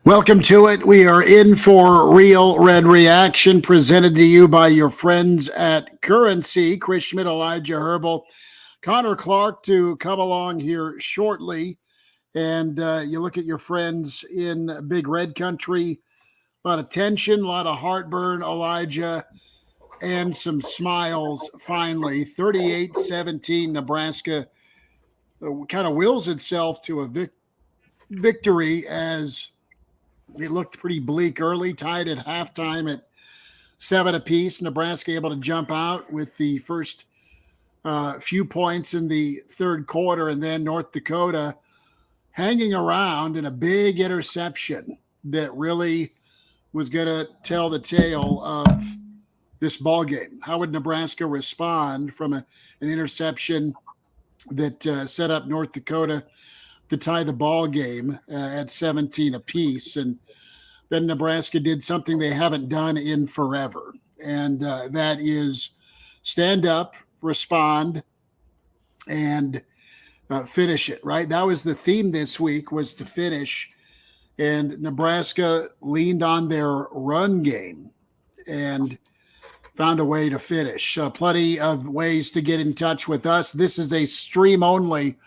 Welcome to it. We are in for Real Red Reaction, presented to you by your friends at Currency. Chris Schmidt, Elijah Herbal, Connor Clark to come along here shortly. And you look at your friends in Big Red Country, a lot of tension, a lot of heartburn, Elijah, and some smiles finally. 38-17, Nebraska kind of wills itself to a victory as it looked pretty bleak early, tied at halftime at 7 apiece. Nebraska able to jump out with the first few points in the third quarter, and then North Dakota hanging around in a big interception that really was going to tell the tale of this ball game. How would Nebraska respond from an interception that set up North Dakota to tie the ball game at 17 apiece? And then Nebraska did something they haven't done in forever, and that is stand up, respond, and finish it, right? That was the theme this week, was to finish, and Nebraska leaned on their run game and found a way to finish. Plenty of ways to get in touch with us. This is a stream-only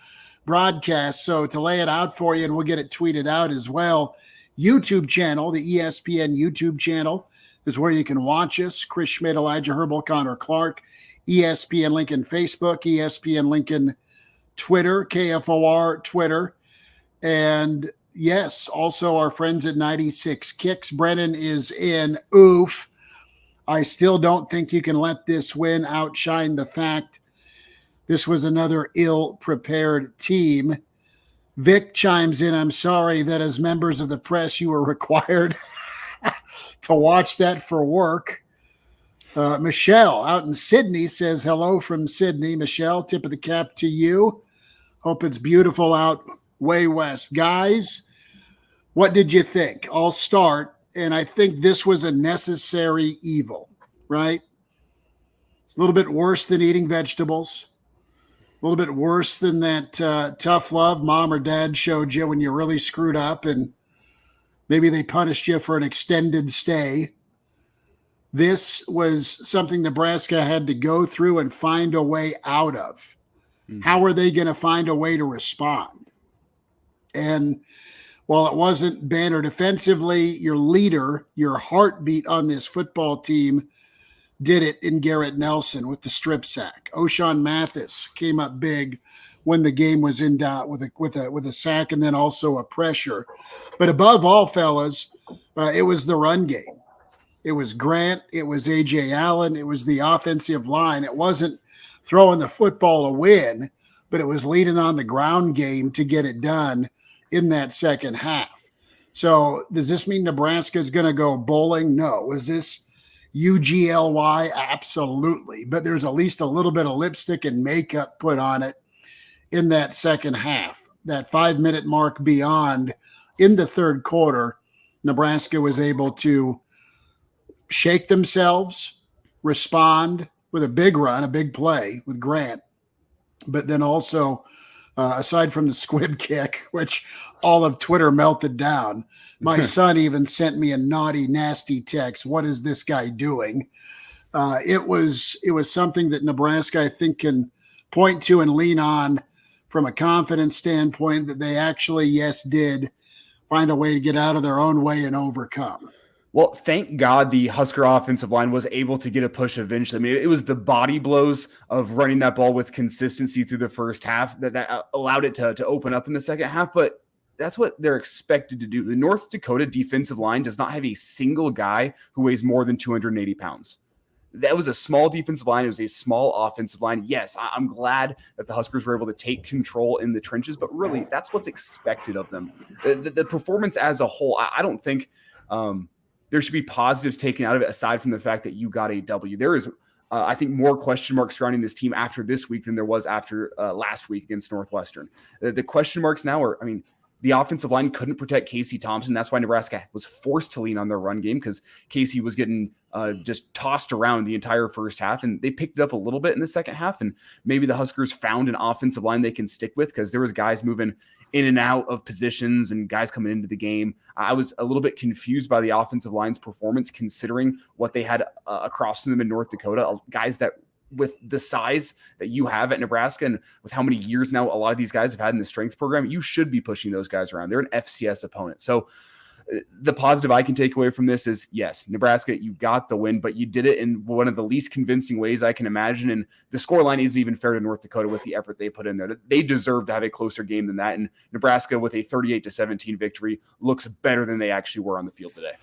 broadcast, so to lay it out for you, and we'll get it tweeted out as well, YouTube channel, the ESPN YouTube channel is where you can watch us. Chris Schmidt, Elijah Herbal, Connor Clark, ESPN Lincoln Facebook, ESPN Lincoln Twitter, KFOR Twitter, and yes, also our friends at 96 Kicks. Brennan is in. Oof. I still don't think you can let this win outshine the fact this was another ill-prepared team. Vic chimes in, I'm sorry that as members of the press, you were required to watch that for work. Michelle out in Sydney says, hello from Sydney. Michelle, tip of the cap to you. Hope it's beautiful out way west. Guys, what did you think? I'll start, and I think this was a necessary evil, right? A little bit worse than eating vegetables. A little bit worse than that tough love mom or dad showed you when you really screwed up and maybe they punished you for an extended stay. This was something Nebraska had to go through and find a way out of. Mm-hmm. How are they going to find a way to respond? And while it wasn't banner defensively, your leader, your heartbeat on this football team did it in Garrett Nelson with the strip sack. O'Shawn Mathis came up big when the game was in doubt with a sack and then also a pressure. But above all, fellas, it was the run game. It was Grant. It was A.J. Allen. It was the offensive line. It wasn't throwing the football to win, but it was leading on the ground game to get it done in that second half. So does this mean Nebraska is going to go bowling? No. Was this UGLY? Absolutely. But there's at least a little bit of lipstick and makeup put on it in that second half. That 5-minute mark beyond in the third quarter, Nebraska was able to shake themselves, respond with a big run, a big play with Grant. But then also, aside from the squib kick, which all of Twitter melted down, my son even sent me a naughty, nasty text. What is this guy doing? It was something that Nebraska, I think, can point to and lean on from a confidence standpoint that they actually, yes, did find a way to get out of their own way and overcome. Well, thank God the Husker offensive line was able to get a push eventually. I mean, it was the body blows of running that ball with consistency through the first half that allowed it to open up in the second half. But that's what they're expected to do. The North Dakota defensive line does not have a single guy who weighs more than 280 pounds. That was a small defensive line. It was a small offensive line. Yes, I'm glad that the Huskers were able to take control in the trenches, but really that's what's expected of them. The performance as a whole, I don't think there should be positives taken out of it aside from the fact that you got a W. There is, I think, more question marks surrounding this team after this week than there was after last week against Northwestern. The question marks now are, I mean, the offensive line couldn't protect Casey Thompson. That's why Nebraska was forced to lean on their run game, because Casey was getting just tossed around the entire first half, and they picked it up a little bit in the second half. And maybe the Huskers found an offensive line they can stick with, because there was guys moving in and out of positions and guys coming into the game. I was a little bit confused by the offensive line's performance, considering what they had across them in North Dakota. Guys that, with the size that you have at Nebraska and with how many years now a lot of these guys have had in the strength program, you should be pushing those guys around. They're an FCS opponent. So the positive I can take away from this is, yes, Nebraska, you got the win, but you did it in one of the least convincing ways I can imagine. And the scoreline isn't even fair to North Dakota with the effort they put in there. They deserve to have a closer game than that. And Nebraska, with a 38-17 victory, looks better than they actually were on the field today.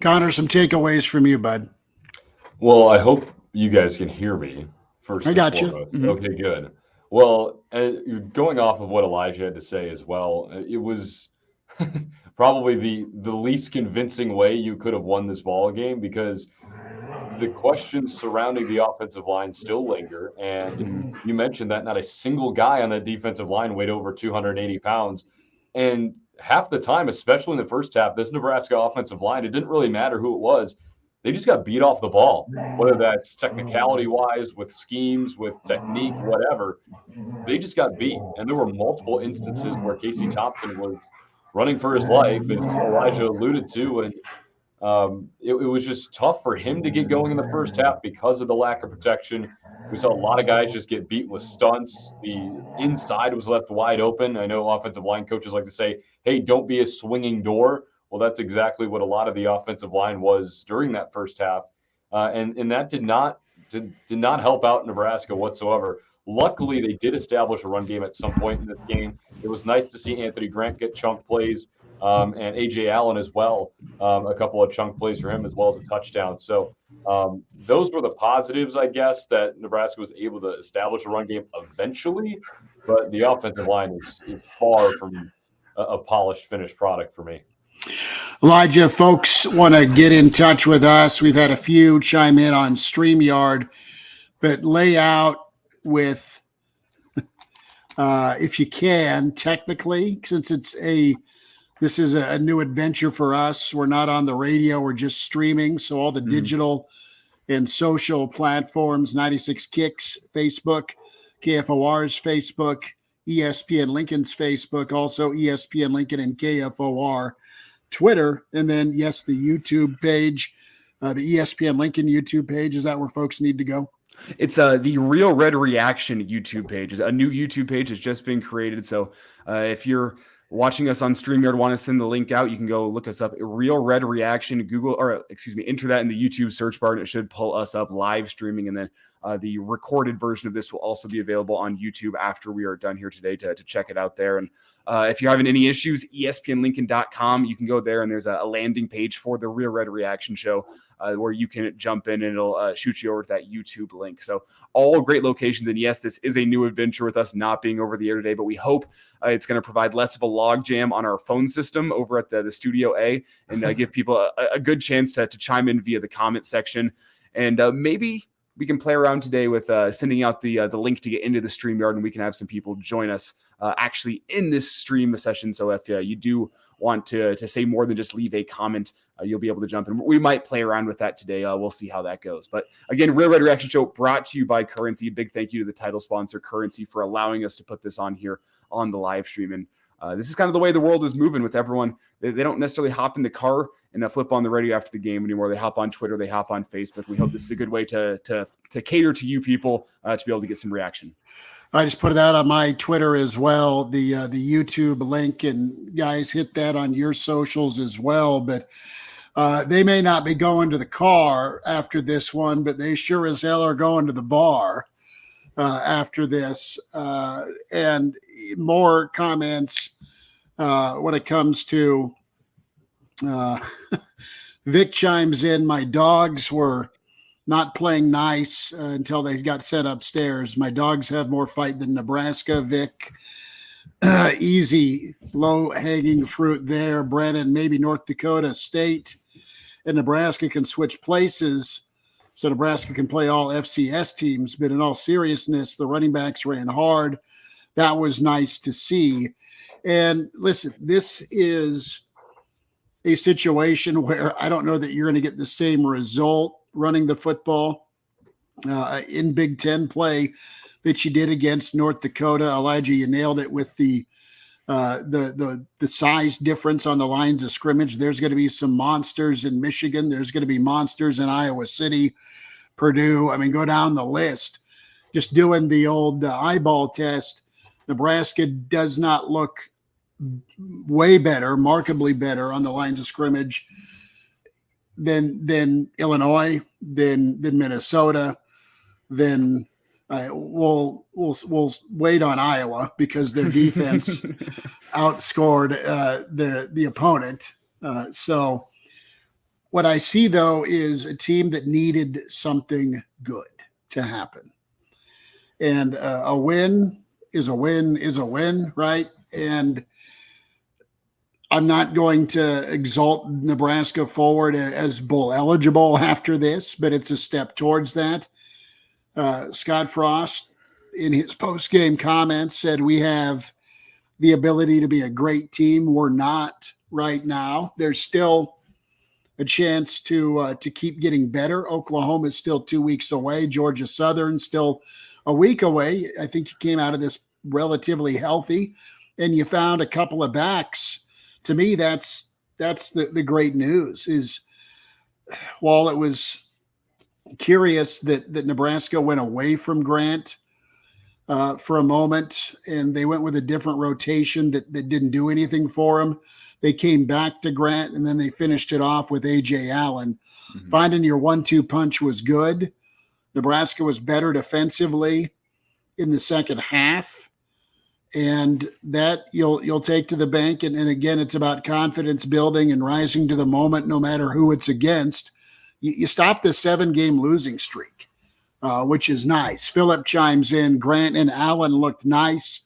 Connor, some takeaways from you, bud. Well, I hope you guys can hear me first. I got you. Mm-hmm. Okay, good. Well, going off of what Elijah had to say as well, it was probably the least convincing way you could have won this ball game, because the questions surrounding the offensive line still linger. And you mentioned that not a single guy on that defensive line weighed over 280 pounds. And half the time, especially in the first half, this Nebraska offensive line, it didn't really matter who it was. They just got beat off the ball, whether that's technicality-wise, with schemes, with technique, whatever. They just got beat. And there were multiple instances where Casey Thompson was running for his life, as Elijah alluded to, and it was just tough for him to get going in the first half because of the lack of protection. We saw a lot of guys just get beat with stunts. The inside was left wide open. I know offensive line coaches like to say, hey, don't be a swinging door. Well, that's exactly what a lot of the offensive line was during that first half. And that did not help out Nebraska whatsoever. Luckily, they did establish a run game at some point in this game. It was nice to see Anthony Grant get chunk plays, and A.J. Allen as well, a couple of chunk plays for him, as well as a touchdown. So those were the positives, I guess, that Nebraska was able to establish a run game eventually. But the offensive line is far from a polished, finished product for me. Elijah, folks want to get in touch with us. We've had a few chime in on StreamYard, but lay out with, if you can, technically, since this is a new adventure for us. We're not on the radio. We're just streaming. So all the digital and social platforms, 96 Kicks, Facebook, KFOR's Facebook, ESPN Lincoln's Facebook, also ESPN Lincoln and KFOR Twitter, and then, yes, the YouTube page, the ESPN Lincoln YouTube page. Is that where folks need to go? It's the Real Red Reaction YouTube page. A new YouTube page has just been created. So if you're watching us on StreamYard, want to send the link out, you can go look us up. Real Red Reaction, enter that in the YouTube search bar, and it should pull us up live streaming. And then the recorded version of this will also be available on YouTube after we are done here today to check it out there. And if you're having any issues, ESPNLincoln.com, you can go there, and there's a landing page for the Real Red Reaction show where you can jump in, and it'll shoot you over to that YouTube link. So all great locations. And yes, this is a new adventure with us not being over the air today, but we hope it's going to provide less of a log jam on our phone system over at the Studio A, and give people a good chance to chime in via the comment section. And maybe we can play around today with sending out the link to get into the StreamYard, and we can have some people join us actually in this stream session. So if you do want to say more than just leave a comment, you'll be able to jump in. We might play around with that today. We'll see how that goes. But again, Real Red Reaction Show brought to you by Currency. Big thank you to the title sponsor, Currency, for allowing us to put this on here on the live stream. And this is kind of the way the world is moving with everyone. They don't necessarily hop in the car and flip on the radio after the game anymore. They hop on Twitter. They hop on Facebook. We hope this is a good way to cater to you people to be able to get some reaction. I just put it out on my Twitter as well, the YouTube link, and guys, hit that on your socials as well. But they may not be going to the car after this one, but they sure as hell are going to the bar after this. And more comments when it comes to Vic chimes in. My dogs were not playing nice until they got sent upstairs. My dogs have more fight than Nebraska, Vic. Easy, low-hanging fruit there. Brennan, maybe North Dakota State and Nebraska can switch places so Nebraska can play all FCS teams. But in all seriousness, the running backs ran hard. That was nice to see. And listen, this is a situation where I don't know that you're going to get the same result running the football in Big Ten play that you did against North Dakota. Elijah, you nailed it with the size difference on the lines of scrimmage. There's going to be some monsters in Michigan. There's going to be monsters in Iowa City, Purdue. I mean, go down the list. Just doing the old eyeball test, Nebraska does not look way better, markedly better on the lines of scrimmage than Illinois, than Minnesota, than we'll wait on Iowa because their defense outscored the opponent. So what I see though is a team that needed something good to happen, and a win is a win is a win, right? And I'm not going to exalt Nebraska forward as bowl eligible after this, but it's a step towards that. Scott Frost, in his post-game comments, said we have the ability to be a great team. We're not right now. There's still a chance to keep getting better. Oklahoma is still 2 weeks away. Georgia Southern still a week away. I think you came out of this relatively healthy, and you found a couple of backs. To me, that's the great news. Is while it was curious that Nebraska went away from Grant for a moment, and they went with a different rotation that didn't do anything for them. They came back to Grant, and then they finished it off with A.J. Allen. Mm-hmm. Finding your 1-2 punch was good. Nebraska was better defensively in the second half, and that you'll take to the bank. And again, it's about confidence building and rising to the moment, no matter who it's against. You stop the 7-game losing streak, which is nice. Phillip chimes in. Grant and Allen looked nice.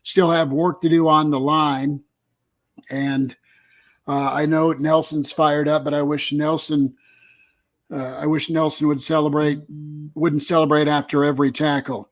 Still have work to do on the line. And I know Nelson's fired up, but I wish Nelson wouldn't celebrate after every tackle.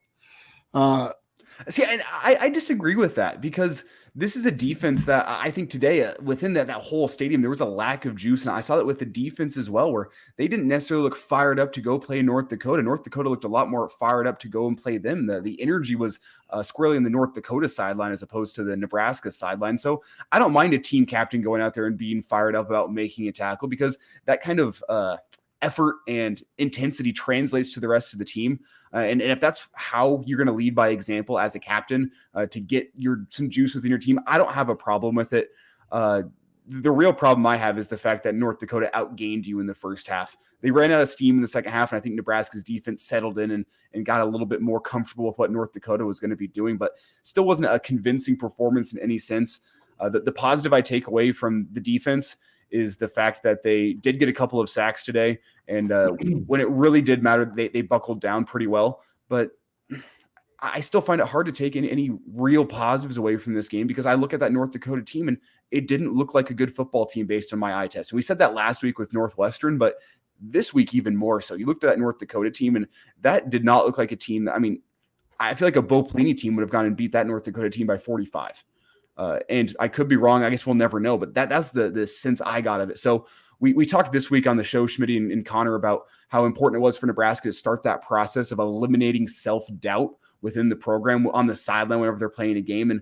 See, and I disagree with that, because this is a defense that I think today within that whole stadium, there was a lack of juice. And I saw that with the defense as well, where they didn't necessarily look fired up to go play North Dakota. North Dakota looked a lot more fired up to go and play them. The energy was squarely in the North Dakota sideline as opposed to the Nebraska sideline. So I don't mind a team captain going out there and being fired up about making a tackle, because that kind of effort and intensity translates to the rest of the team. And if that's how you're going to lead by example as a captain to get some juice within your team, I don't have a problem with it. The real problem I have is the fact that North Dakota outgained you in the first half. They ran out of steam in the second half, and I think Nebraska's defense settled in and got a little bit more comfortable with what North Dakota was going to be doing, but still wasn't a convincing performance in any sense. The positive I take away from the defense is the fact that they did get a couple of sacks today. And when it really did matter, they buckled down pretty well. But I still find it hard to take any real positives away from this game, because I look at that North Dakota team and it didn't look like a good football team based on my eye test. And we said that last week with Northwestern, but this week even more so. You looked at that North Dakota team, and that did not look like a team that, I feel like a Bo Pelini team would have gone and beat that North Dakota team by 45. And I could be wrong. I guess we'll never know, but that's the sense I got of it. So we talked this week on the show, Schmitty and Connor, about how important it was for Nebraska to start that process of eliminating self-doubt within the program on the sideline whenever they're playing a game. And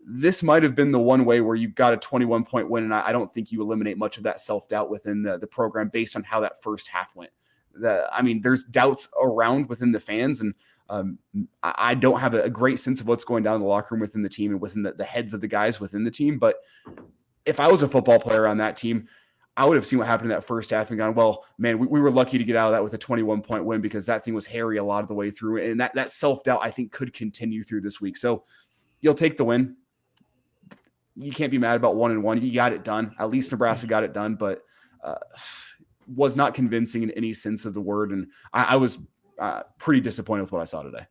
this might have been the one way where you got a 21-point win, and I don't think you eliminate much of that self-doubt within the program based on how that first half went. There's doubts around within the fans, and I don't have a great sense of what's going down in the locker room within the team and within the heads of the guys within the team. But if I was a football player on that team, I would have seen what happened in that first half and gone, well, man, we were lucky to get out of that with a 21-point win, because that thing was hairy a lot of the way through. And that self-doubt, I think, could continue through this week. So you'll take the win. You can't be mad about 1-1. You got it done. At least Nebraska got it done, but was not convincing in any sense of the word. And I was pretty disappointed with what I saw today.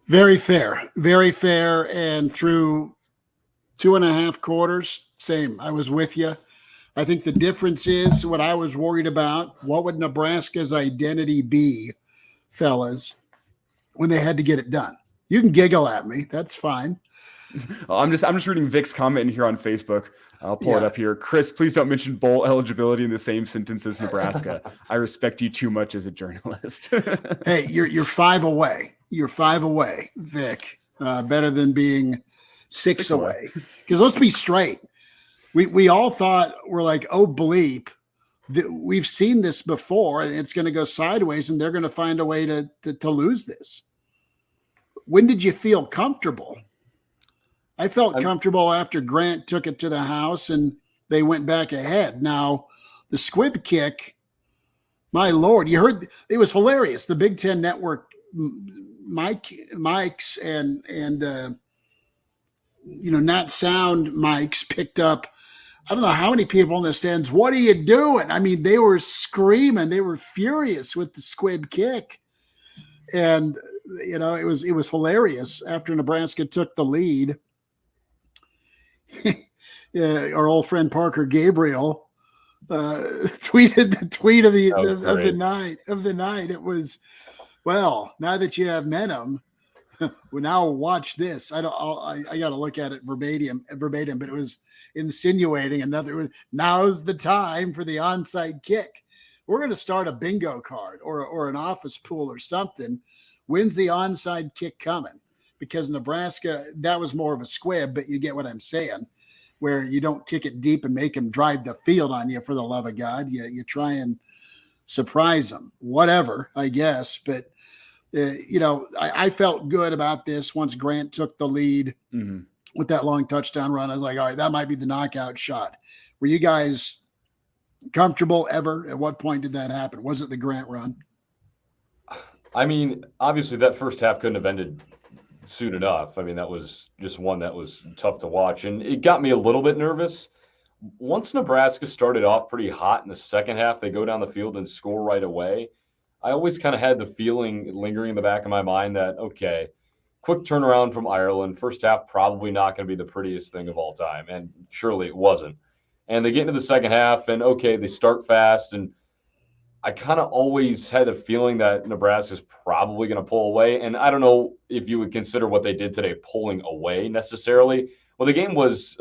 Very fair. Very fair. And through 2.5 quarters, same. I was with you. I think the difference is what I was worried about. What would Nebraska's identity be, fellas, when they had to get it done? You can giggle at me. That's fine. I'm just reading Vic's comment in here on Facebook. I'll pull it up here. Chris, please don't mention bowl eligibility in the same sentence as Nebraska. I respect you too much as a journalist. Hey, you're 5 away. You're 5 away, Vic. Better than being six away. Because let's be straight. We all thought, we're like, oh bleep, we've seen this before and it's going to go sideways and they're going to find a way to lose this. When did you feel comfortable? I felt comfortable after Grant took it to the house and they went back ahead. Now, the squib kick, my Lord, you heard it was hilarious. The Big Ten Network mics and not sound mics picked up. I don't know how many people in the stands. What are you doing? I mean, they were screaming. They were furious with the squib kick. And, it was hilarious after Nebraska took the lead. Our old friend Parker Gabriel tweeted the tweet of the night. It was, well, now that you have met him, well, now watch this. I got to look at it verbatim, but it was insinuating now's the time for the onside kick. We're going to start a bingo card or an office pool or something. When's the onside kick coming? Because Nebraska, that was more of a squib, but you get what I'm saying, where you don't kick it deep and make them drive the field on you for the love of God. You try and surprise them, whatever, I guess. But, I felt good about this once Grant took the lead with that long touchdown run. I was like, all right, that might be the knockout shot. Were you guys comfortable ever? At what point did that happen? Was it the Grant run? I mean, obviously that first half couldn't have ended soon enough. I mean, that was just one that was tough to watch. And it got me a little bit nervous. Once Nebraska started off pretty hot in the second half, they go down the field and score right away. I always kind of had the feeling lingering in the back of my mind that, okay, quick turnaround from Ireland. First half, probably not going to be the prettiest thing of all time. And surely it wasn't. And they get into the second half and, okay, they start fast. And I kind of always had a feeling that Nebraska's probably going to pull away. And I don't know if you would consider what they did today pulling away necessarily. Well, the game was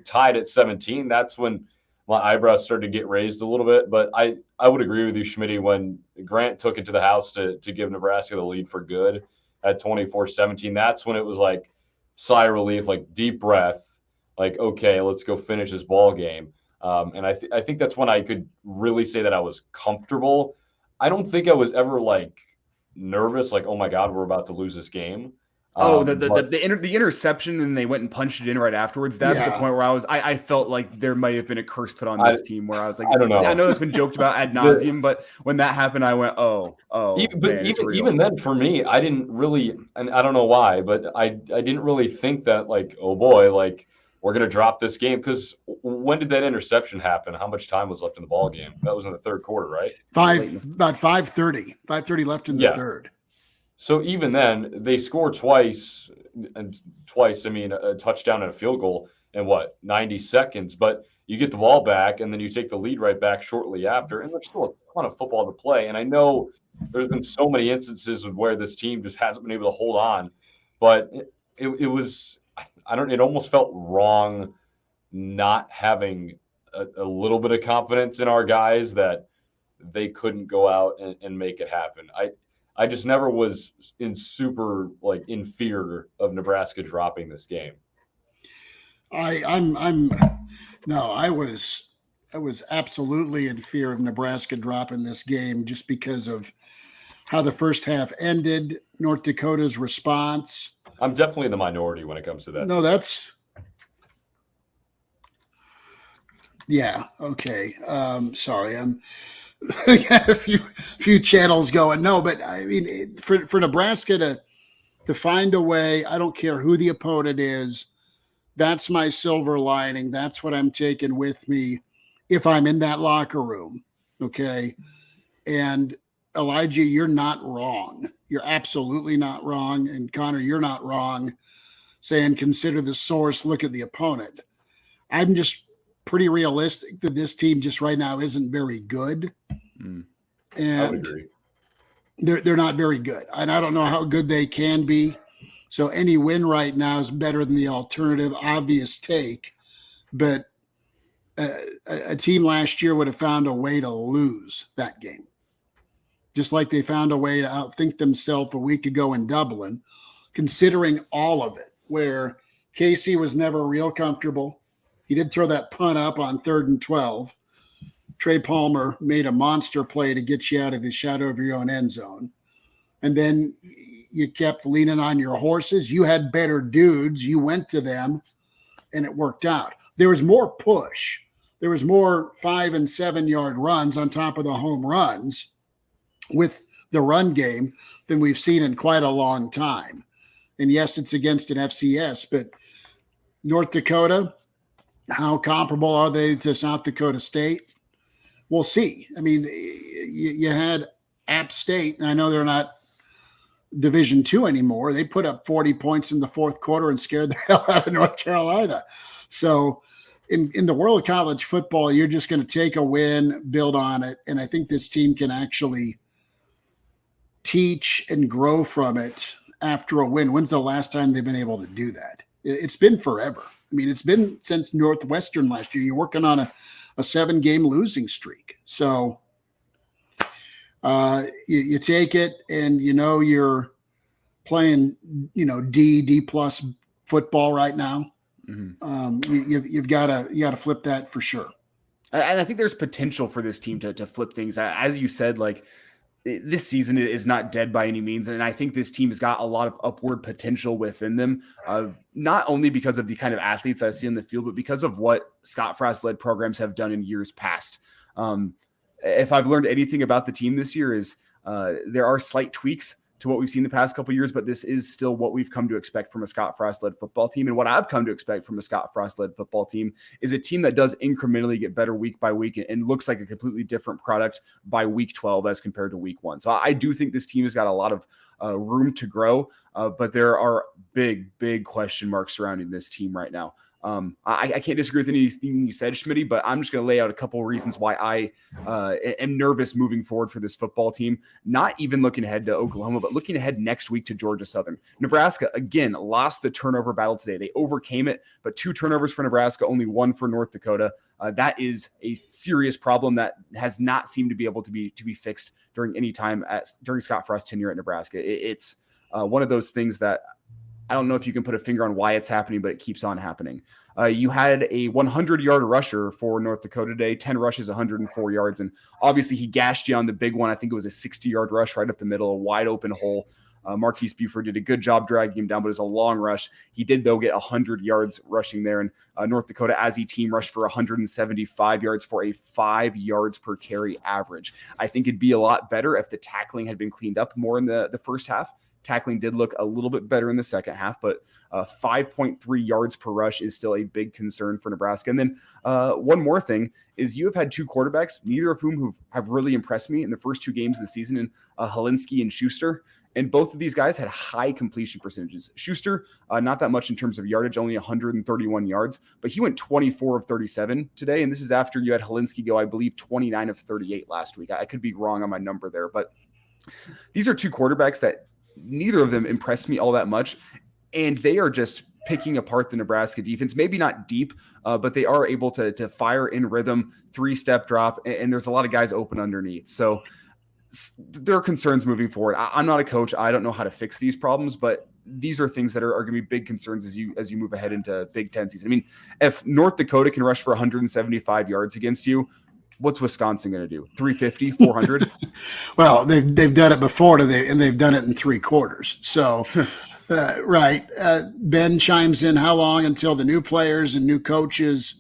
tied at 17. That's when my eyebrows started to get raised a little bit. But I would agree with you, Schmitty, when Grant took it to the house to give Nebraska the lead for good at 24-17. That's when it was like sigh of relief, like deep breath, like, okay, let's go finish this ball game. And I think that's when I could really say that I was comfortable. I don't think I was ever like nervous, like, oh my God, we're about to lose this game. The interception and they went and punched it in right afterwards. That's the point where I felt like there might have been a curse put on this team where I was like, I don't know. I know it's been joked about ad nauseum, but when that happened, I went, even then for me, I didn't really, and I don't know why, but I didn't really think that like, oh boy, like we're going to drop this game. Because when did that interception happen? How much time was left in the ball game? That was in the third quarter, right? About 5:30 left in the third. So even then, they scored twice, I mean, a touchdown and a field goal in 90 seconds. But you get the ball back, and then you take the lead right back shortly after, and there's still a ton of football to play. And I know there's been so many instances of where this team just hasn't been able to hold on, but it was, it almost felt wrong not having a little bit of confidence in our guys that they couldn't go out and make it happen. I just never was in fear of Nebraska dropping this game. I was absolutely in fear of Nebraska dropping this game just because of how the first half ended, North Dakota's response. I'm definitely in the minority when it comes to that. No, that's yeah. Okay. Sorry. Got a few channels going. No, but I mean, for Nebraska to find a way, I don't care who the opponent is. That's my silver lining. That's what I'm taking with me if I'm in that locker room. Okay. And Elijah, you're not wrong. You're absolutely not wrong. And Connor, you're not wrong saying consider the source, look at the opponent. I'm just pretty realistic that this team just right now isn't very good. And I would agree. They're not very good. And I don't know how good they can be. So any win right now is better than the alternative obvious take. But a team last year would have found a way to lose that game, just like they found a way to outthink themselves a week ago in Dublin, considering all of it, where Casey was never real comfortable. He did throw that punt up on 3rd and 12. Trey Palmer made a monster play to get you out of the shadow of your own end zone. And then you kept leaning on your horses. You had better dudes. You went to them, and it worked out. There was more push. There was more 5 and 7 yard runs on top of the home runs with the run game than we've seen in quite a long time. And yes, it's against an FCS, but North Dakota, how comparable are they to South Dakota State? We'll see. I mean, you had App State, and I know they're not Division II anymore. They put up 40 points in the fourth quarter and scared the hell out of North Carolina. So in the world of college football, you're just going to take a win, build on it, and I think this team can actually teach and grow from it after a win. When's the last time they've been able to do that? It's been forever. I mean, it's been since Northwestern last year. You're working on a 7-game losing streak. So you take it, and you're playing D plus football right now. You've got to flip that for sure. And I think there's potential for this team to flip things. As you said, like, this season is not dead by any means. And I think this team has got a lot of upward potential within them, not only because of the kind of athletes I see in the field, but because of what Scott Frost-led programs have done in years past. If I've learned anything about the team this year is there are slight tweaks to what we've seen the past couple of years, but this is still what we've come to expect from a Scott Frost-led football team. And what I've come to expect from a Scott Frost-led football team is a team that does incrementally get better week by week and looks like a completely different product by week 12 as compared to week 1. So I do think this team has got a lot of room to grow, but there are big question marks surrounding this team right now. I can't disagree with anything you said, Schmitty, but I'm just going to lay out a couple of reasons why I am nervous moving forward for this football team. Not even looking ahead to Oklahoma, but looking ahead next week to Georgia Southern. Nebraska, again, lost the turnover battle today. They overcame it, but 2 turnovers for Nebraska, only 1 for North Dakota. That is a serious problem that has not seemed to be able to be fixed during any time during Scott Frost's tenure at Nebraska. It's one of those things that I don't know if you can put a finger on why it's happening, but it keeps on happening. You had a 100-yard rusher for North Dakota today, 10 rushes, 104 yards. And obviously he gashed you on the big one. I think it was a 60-yard rush right up the middle, a wide open hole. Marquise Buford did a good job dragging him down, but it was a long rush. He did, though, get 100 yards rushing there. And North Dakota, as a team, rushed for 175 yards for a 5 yards per carry average. I think it'd be a lot better if the tackling had been cleaned up more in the first half. Tackling did look a little bit better in the second half, but 5.3 yards per rush is still a big concern for Nebraska. And then one more thing is you have had 2 quarterbacks, neither of whom have really impressed me in the first 2 games of the season, in Helinski and Schuster. And both of these guys had high completion percentages. Schuster, not that much in terms of yardage, only 131 yards, but he went 24 of 37 today. And this is after you had Helinski go, I believe, 29 of 38 last week. I could be wrong on my number there, but these are 2 quarterbacks that neither of them impressed me all that much, and they are just picking apart the Nebraska defense. Maybe not deep, but they are able to fire in rhythm, 3-step drop, and there's a lot of guys open underneath. So there are concerns moving forward. I'm not a coach. I don't know how to fix these problems, but these are things that are going to be big concerns as you move ahead into Big Ten season. I mean, if North Dakota can rush for 175 yards against you, what's Wisconsin going to do? 350, 400? Well, they've done it before, and they've done it in 3 quarters. So, right. Ben chimes in, how long until the new players and new coaches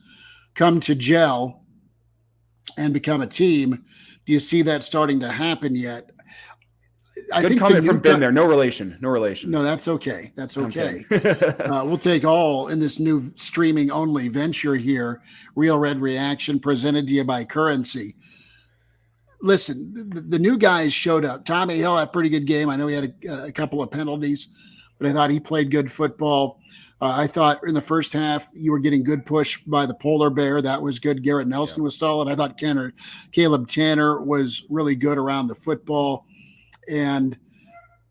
come to gel and become a team? Do you see that starting to happen yet? I think comment from Ben there. No relation. No, that's okay. That's okay. We'll take all in this new streaming only venture here. Real Red Reaction presented to you by Currency. Listen, the new guys showed up. Tommy Hill had a pretty good game. I know he had a couple of penalties, but I thought he played good football. I thought in the first half you were getting good push by the Polar Bear. That was good. Garrett Nelson was solid. I thought Caleb Tanner was really good around the football. And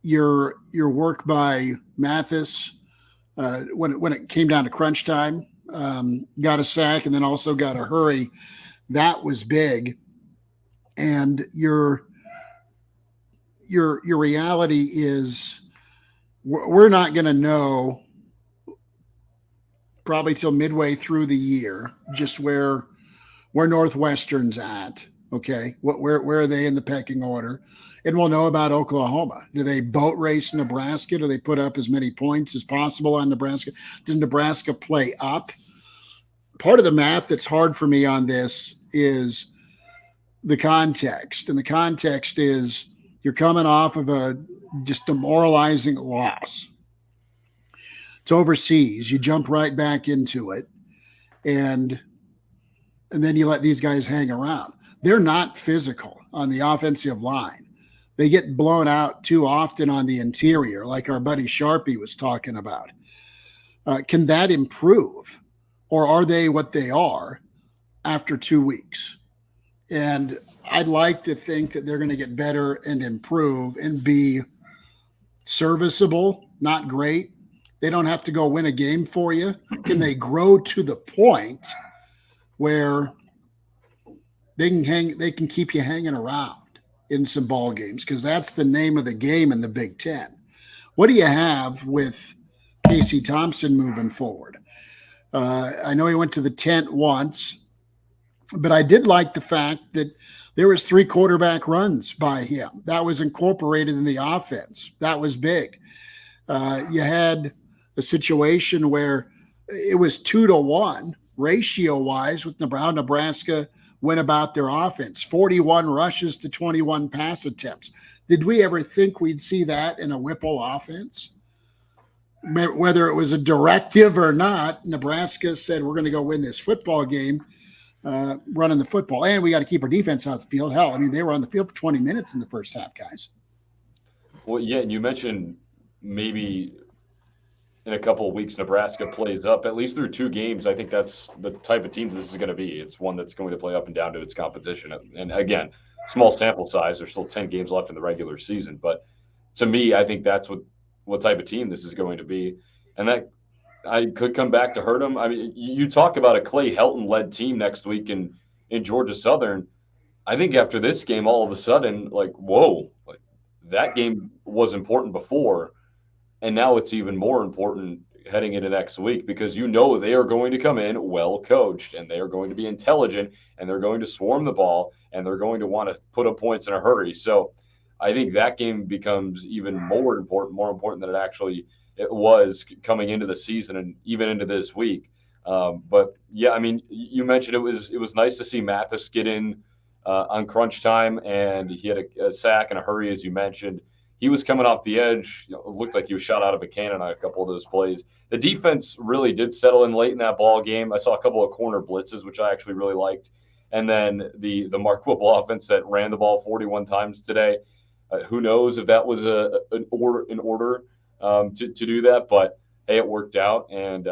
your work by Mathis when it came down to crunch time, got a sack and then also got a hurry. That was big. And your reality is we're not going to know probably till midway through the year just where Northwestern's at. Okay, where are they in the pecking order? And we'll know about Oklahoma. Do they boat race Nebraska? Do they put up as many points as possible on Nebraska? Does Nebraska play up? Part of the math that's hard for me on this is the context. And the context is you're coming off of a just demoralizing loss. It's overseas. You jump right back into it. And then you let these guys hang around. They're not physical on the offensive line. They get blown out too often on the interior, like our buddy Sharpie was talking about. Can that improve? Or are they what they are after 2 weeks? And I'd like to think that they're going to get better and improve and be serviceable, not great. They don't have to go win a game for you. Can they grow to the point where they can keep you hanging around in some ball games? Because that's the name of the game in the Big Ten. What do you have with Casey Thompson moving forward? I know he went to the tent once, but I did like the fact that there was 3 quarterback runs by him. That was incorporated in the offense. That was big. You had a situation where it was 2-1 ratio-wise with how Nebraska went about their offense. 41 rushes to 21 pass attempts. Did we ever think we'd see that in a Whipple offense? Whether it was a directive or not, Nebraska said, we're going to go win this football game running the football. And we got to keep our defense off the field. Hell, I mean, they were on the field for 20 minutes in the first half, guys. Well, yeah, and you mentioned maybe in a couple of weeks Nebraska plays up, at least through 2 games. I think that's the type of team this is going to be. It's one that's going to play up and down to its competition. And again, small sample size. There's still 10 games left in the regular season. But to me, I think that's what type of team this is going to be. And that I could come back to hurt them. I mean, you talk about a Clay Helton-led team next week in Georgia Southern. I think after this game, all of a sudden, like, whoa, like that game was important before, and now it's even more important heading into next week because you know they are going to come in well coached, and they are going to be intelligent, and they're going to swarm the ball, and they're going to want to put up points in a hurry. So I think that game becomes even more important than it was coming into the season and even into this week. But yeah, I mean, you mentioned it was nice to see Mathis get in on crunch time, and he had a sack and a hurry, as you mentioned. He was coming off the edge. It looked like he was shot out of a cannon on a couple of those plays. The defense really did settle in late in that ball game. I saw a couple of corner blitzes, which I actually really liked. And then the Mark Whipple offense that ran the ball 41 times today. Who knows if that was an order to do that, but hey, it worked out. And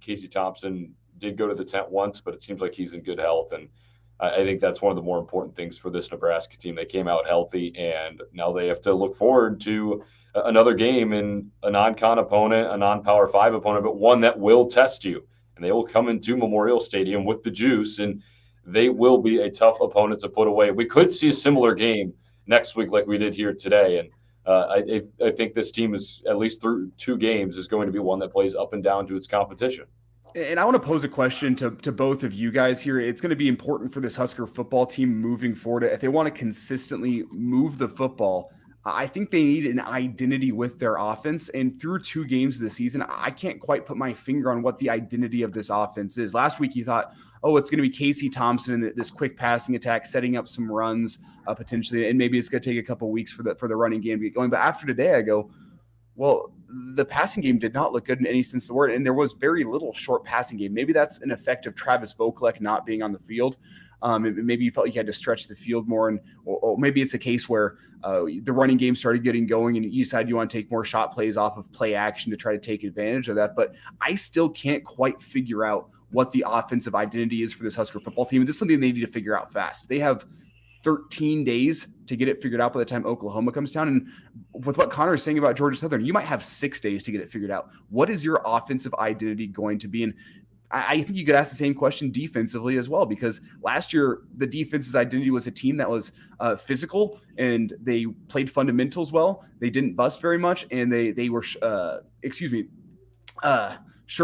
Casey Thompson did go to the tent once, but it seems like he's in good health. And I think that's one of the more important things for this Nebraska team. They came out healthy, and now they have to look forward to another game in a non-con opponent, a non-Power 5 opponent, but one that will test you. And they will come into Memorial Stadium with the juice, and they will be a tough opponent to put away. We could see a similar game next week like we did here today, and I think this team is, at least through 2 games, is going to be one that plays up and down to its competition. And I want to pose a question to both of you guys here. It's going to be important for this Husker football team moving forward. If they want to consistently move the football, I think they need an identity with their offense. And through 2 games of the season, I can't quite put my finger on what the identity of this offense is. Last week, you thought, oh, it's going to be Casey Thompson and this quick passing attack, setting up some runs potentially, and maybe it's going to take a couple weeks for the running game to get going. But after today, I go, well, the passing game did not look good in any sense of the word, and there was very little short passing game. Maybe that's an effect of Travis Vokalek not being on the field. Maybe you felt you had to stretch the field more, or maybe it's a case where the running game started getting going and you decided you want to take more shot plays off of play action to try to take advantage of that. But I still can't quite figure out what the offensive identity is for this Husker football team. And this is something they need to figure out fast. They have 13 days to get it figured out by the time Oklahoma comes down. And with what Connor is saying about Georgia Southern, you might have 6 days to get it figured out. What is your offensive identity going to be? And I think you could ask the same question defensively as well, because last year the defense's identity was a team that was physical and they played fundamentals well. They didn't bust very much, and they were sure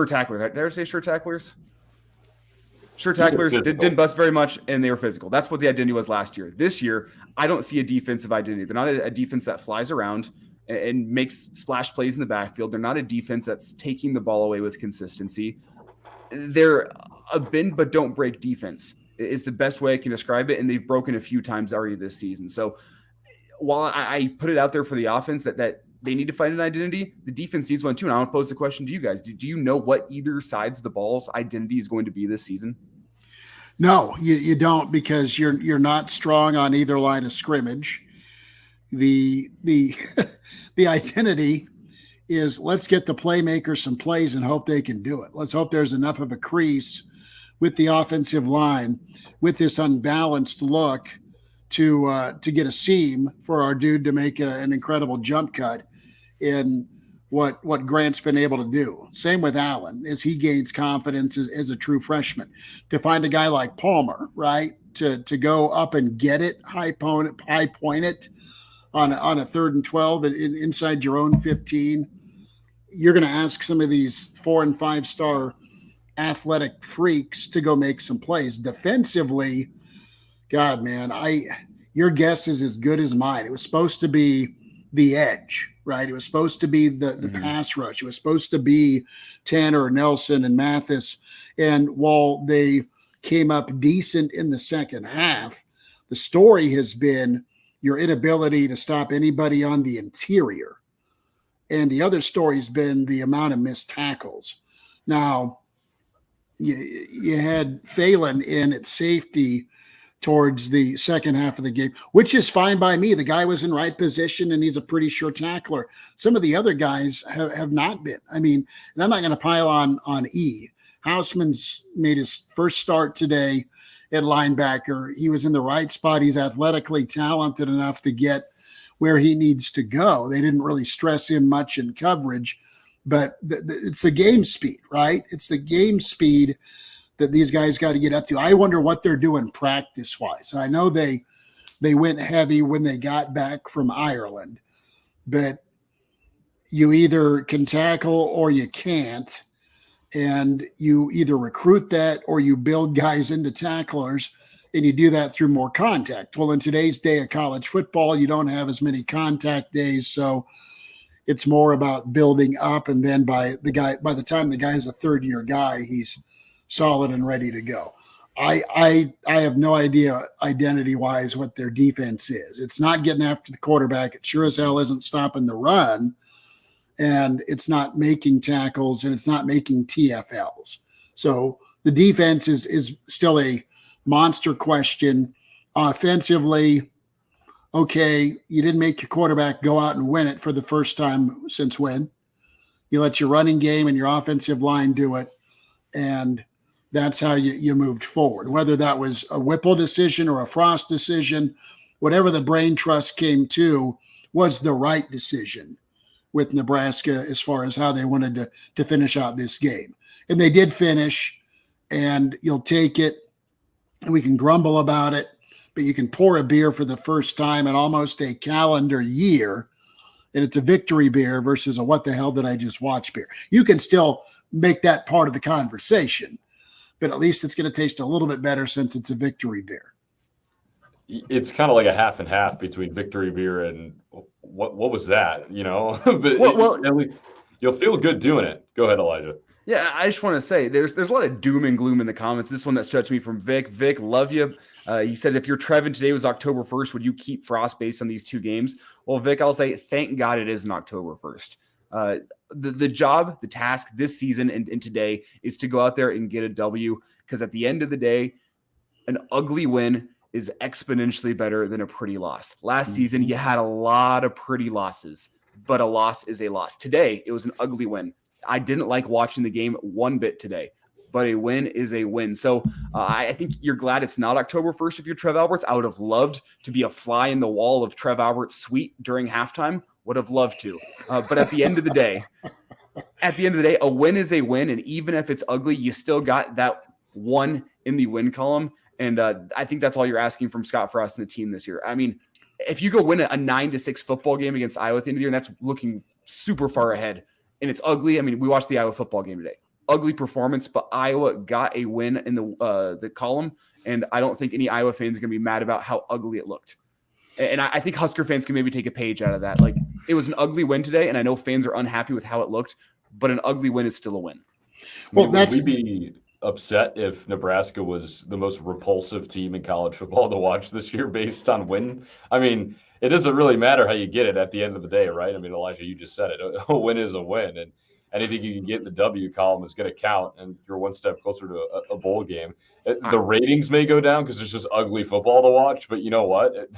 tacklers. Did I say sure tacklers? Sure tacklers didn't bust very much, and they were physical. That's what the identity was last year. This year, I don't see a defensive identity. They're not a defense that flies around and makes splash plays in the backfield. They're not a defense that's taking the ball away with consistency. They're a bend but don't break defense is the best way I can describe it, and they've broken a few times already this season. So while I put it out there for the offense that they need to find an identity, the defense needs one too. And I want to pose the question to you guys. Do you know what either side's of the ball's identity is going to be this season? No, you don't, because you're not strong on either line of scrimmage. The the identity is, let's get the playmakers some plays and hope they can do it. Let's hope there's enough of a crease with the offensive line with this unbalanced look to get a seam for our dude to make an incredible jump cut in what Grant's been able to do. Same with Allen as he gains confidence as a true freshman. To find a guy like Palmer, right, to go up and get it, high point it on a 3rd and 12 inside your own 15. You're going to ask some of these 4 and 5 star athletic freaks to go make some plays. Defensively, God, man, your guess is as good as mine. It was supposed to be the edge, right? It was supposed to be the pass rush. It was supposed to be Tanner, Nelson, and Mathis. And while they came up decent in the second half, the story has been your inability to stop anybody on the interior. And the other story has been the amount of missed tackles. Now, you had Phelan in at safety towards the second half of the game, which is fine by me. The guy was in right position, and he's a pretty sure tackler. Some of the other guys have not been. I mean, and I'm not going to pile on E. Hausman's made his first start today at linebacker. He was in the right spot. He's athletically talented enough to get where he needs to go. They didn't really stress him much in coverage, but it's the game speed, right? It's the game speed that these guys got to get up to. I wonder what they're doing practice-wise. I know they went heavy when they got back from Ireland, but you either can tackle or you can't, and you either recruit that or you build guys into tacklers, and you do that through more contact. Well, in today's day of college football, you don't have as many contact days, so it's more about building up, and then by the time the guy's a third-year guy, he's solid and ready to go. I have no idea identity-wise what their defense is. It's not getting after the quarterback. It sure as hell isn't stopping the run, and it's not making tackles, and it's not making TFLs. So the defense is still a monster question. Offensively, okay, you didn't make your quarterback go out and win it for the first time since when? You let your running game and your offensive line do it, and that's how you moved forward. Whether that was a Whipple decision or a Frost decision, whatever the brain trust came to was the right decision with Nebraska as far as how they wanted to finish out this game. And they did finish, and you'll take it, and we can grumble about it, but you can pour a beer for the first time in almost a calendar year, and it's a victory beer versus a what the hell did I just watch beer. You can still make that part of the conversation, but at least it's going to taste a little bit better since it's a victory beer. It's kind of like a half and half between victory beer and what was that, but at least you'll feel good doing it. Go ahead, Elijah. Yeah, I just want to say there's a lot of doom and gloom in the comments. This one that stretched me from Vic. Vic, love you. He said, if your Trevin today was October 1st, would you keep Frost based on these 2 games? Well, Vic, I'll say thank God it isn't October 1st. The job, the task this season and today is to go out there and get a W, because at the end of the day, an ugly win is exponentially better than a pretty loss. Last season, you had a lot of pretty losses, but a loss is a loss. Today, it was an ugly win. I didn't like watching the game one bit today. but a win is a win. So I think you're glad it's not October 1st if you're Trev Alberts. I would have loved to be a fly in the wall of Trev Alberts' suite during halftime. Would have loved to. But at the end of the day, a win is a win. And even if it's ugly, you still got that one in the win column. And I think that's all you're asking from Scott Frost and the team this year. I mean, if you go win a 9-6 football game against Iowa at the end of the year, and that's looking super far ahead, and it's ugly. I mean, we watched the Iowa football game today. Ugly performance, but Iowa got a win in the column, and I don't think any Iowa fans are going to be mad about how ugly it looked. And I think Husker fans can maybe take a page out of that. Like, it was an ugly win today, and I know fans are unhappy with how it looked, but an ugly win is still a win. Well, would we be upset if Nebraska was the most repulsive team in college football to watch this year based on win? I mean, it doesn't really matter how you get it at the end of the day, right? I mean, Elijah, you just said it. A win is a win, and anything you can get in the W column is going to count, and you're one step closer to a bowl game. The ratings may go down because it's just ugly football to watch, but you know what?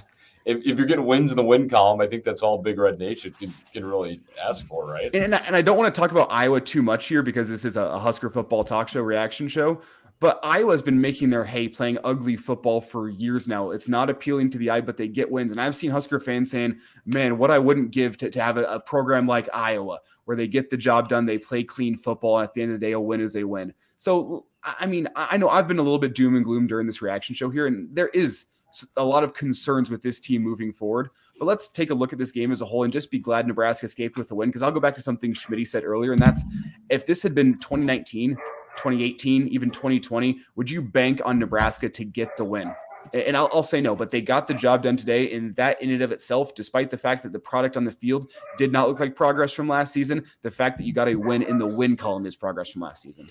If you're getting wins in the win column, I think that's all Big Red Nation can really ask for, right? And I don't want to talk about Iowa too much here because this is a Husker football talk show, reaction show. But Iowa's been making their hay playing ugly football for years now. It's not appealing to the eye, but they get wins. And I've seen Husker fans saying, man, what I wouldn't give to have a program like Iowa where they get the job done, they play clean football, and at the end of the day, a win is a win. So, I mean, I know I've been a little bit doom and gloom during this reaction show here, and there is a lot of concerns with this team moving forward. But let's take a look at this game as a whole and just be glad Nebraska escaped with the win, because I'll go back to something Schmitty said earlier, and that's if this had been 2019, 2018, even 2020, would you bank on Nebraska to get the win? And I'll say no, but they got the job done today, and that in and of itself, despite the fact that the product on the field did not look like progress from last season, the fact that you got a win in the win column is progress from last season.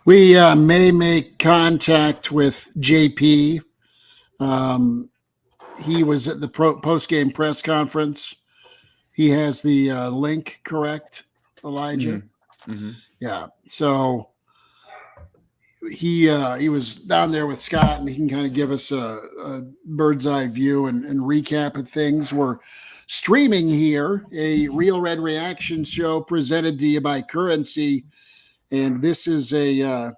We may make contact with JP. He was at the post-game press conference. He has the link, correct, Elijah? Mm-hmm. Yeah. So he was down there with Scott, and he can kind of give us a bird's eye view and recap of things. We're streaming here a Real Red Reaction show presented to you by Currency, and this is a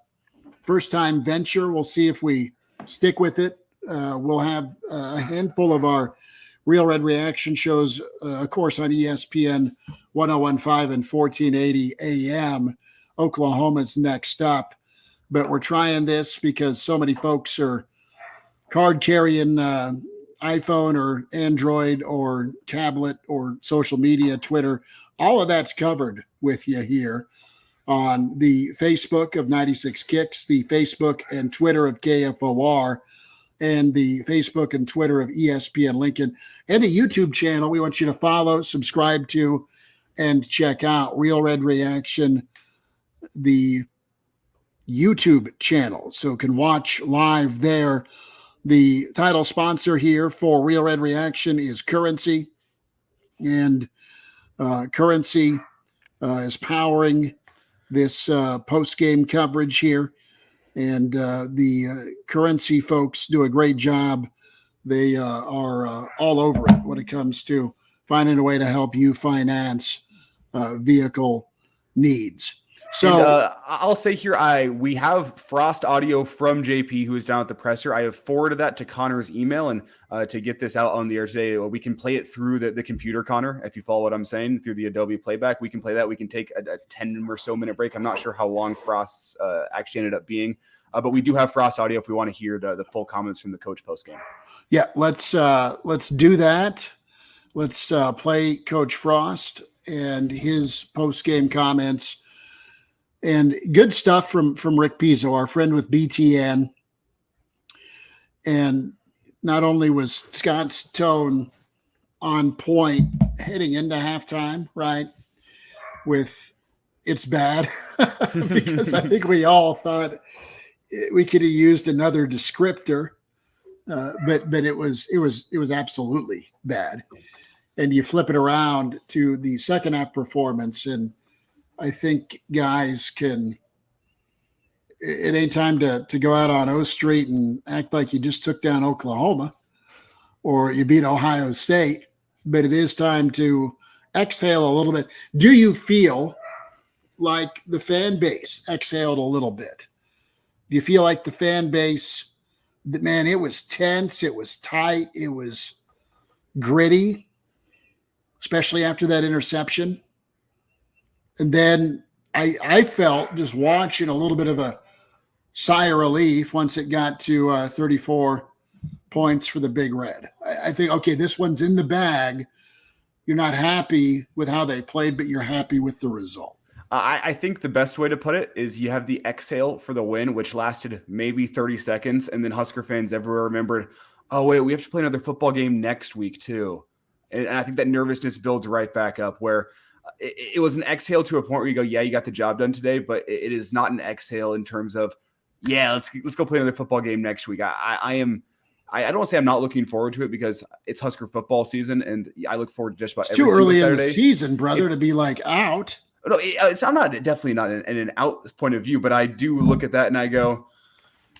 first-time venture. We'll see if we stick with it. We'll have a handful of our Real Red Reaction shows, of course, on ESPN 1015 and 1480 AM. Oklahoma's next up. But we're trying this because so many folks are card-carrying iPhone or Android or tablet or social media, Twitter. All of that's covered with you here on the Facebook of 96 Kicks, the Facebook and Twitter of KFOR, and the Facebook and Twitter of ESPN Lincoln, and a YouTube channel we want you to follow, subscribe to, and check out Real Red Reaction, the YouTube channel, so you can watch live there. The title sponsor here for Real Red Reaction is Currency, and Currency is powering this post-game coverage here. And the Currency folks do a great job. They are all over it when it comes to finding a way to help you finance vehicle needs. So and, I'll say here, we have Frost audio from JP, who is down at the presser. I have forwarded that to Connor's email, and to get this out on the air today, we can play it through the computer, Connor, if you follow what I'm saying, through the Adobe playback. We can play that. We can take a 10 or so minute break. I'm not sure how long Frost's actually ended up being, but we do have Frost audio if we want to hear the full comments from the coach post-game. Yeah, let's do that. Let's play Coach Frost and his post-game comments. And good stuff from Rick Pizzo, our friend with BTN. And not only was Scott's tone on point heading into halftime, right, with it's bad, because I think we all thought we could have used another descriptor, but it was absolutely bad. And you flip it around to the second half performance, and I think guys it ain't time to go out on O Street and act like you just took down Oklahoma or you beat Ohio State, but it is time to exhale a little bit. Do you feel like the fan base exhaled a little bit Do you feel like the fan base, man, it was tense, it was tight, it was gritty, especially after that interception? And then I felt, just watching, a little bit of a sigh of relief once it got to 34 points for the Big Red. I think, okay, this one's in the bag. You're not happy with how they played, but you're happy with the result. I think the best way to put it is you have the exhale for the win, which lasted maybe 30 seconds. And then Husker fans everywhere remembered, oh, wait, we have to play another football game next week too. And I think that nervousness builds right back up, where it was an exhale to a point where you go, yeah, you got the job done today, but it is not an exhale in terms of, yeah, let's go play another football game next week. I don't want to say I'm not looking forward to it, because it's Husker football season, and I look forward to just about it's too early in the season, brother, to be like out. No, I'm definitely not in an out point of view, but I do look at that and I go,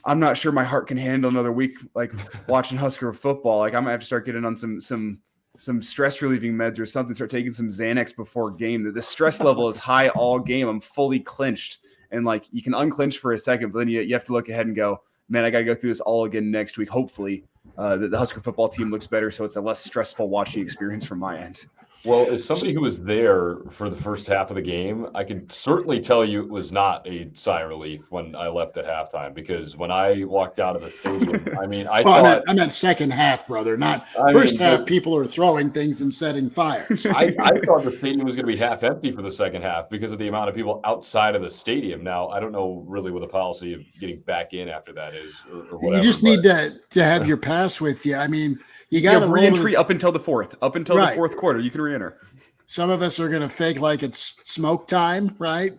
I'm not sure my heart can handle another week like watching Husker football. Like, I might have to start getting on some stress relieving meds or something, start taking some Xanax before game. The stress level is high all game. I'm fully clinched, and like, you can unclinch for a second, but then you have to look ahead and go, man, I got to go through this all again next week. Hopefully the Husker football team looks better, so it's a less stressful watching experience from my end. Well, as somebody who was there for the first half of the game, I can certainly tell you it was not a sigh of relief when I left at halftime, because when I walked out of the stadium, I mean, I meant second half, brother, not first half. People are throwing things and setting fires. I thought the stadium was going to be half empty for the second half because of the amount of people outside of the stadium. Now, I don't know really what the policy of getting back in after that is, or whatever. You just need to have your pass with you. I mean, you got to re-entry up until the fourth quarter. You can re-enter. Some of us are going to fake like it's smoke time, right?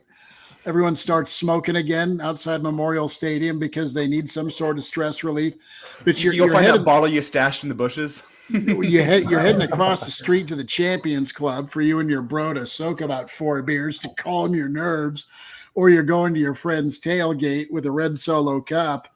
Everyone starts smoking again outside Memorial Stadium because they need some sort of stress relief. But you'll find that bottle you stashed in the bushes. You're heading across the street to the Champions Club for you and your bro to soak about 4 beers to calm your nerves, or you're going to your friend's tailgate with a red Solo cup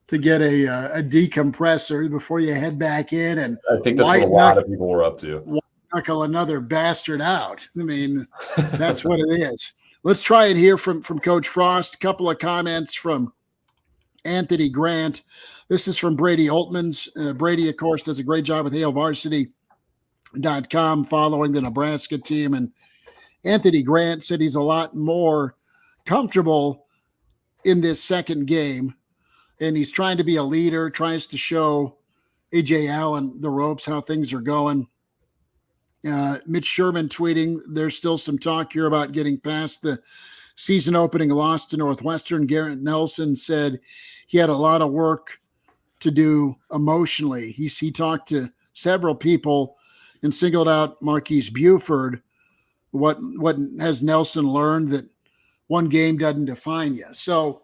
to get a decompressor before you head back in. And I think that's what a lot of people were up to. Knuckle another bastard out. I mean, that's what it is. Let's try and hear from Coach Frost. A couple of comments from Anthony Grant. This is from Brady Oltmans. Brady, of course, does a great job with HailVarsity.com following the Nebraska team. And Anthony Grant said he's a lot more comfortable in this second game. And he's trying to be a leader, tries to show A.J. Allen the ropes, how things are going. Mitch Sherman tweeting, there's still some talk here about getting past the season opening loss to Northwestern. Garrett Nelson said he had a lot of work to do emotionally. He talked to several people and singled out Marquise Buford. What has Nelson learned? That one game doesn't define you. So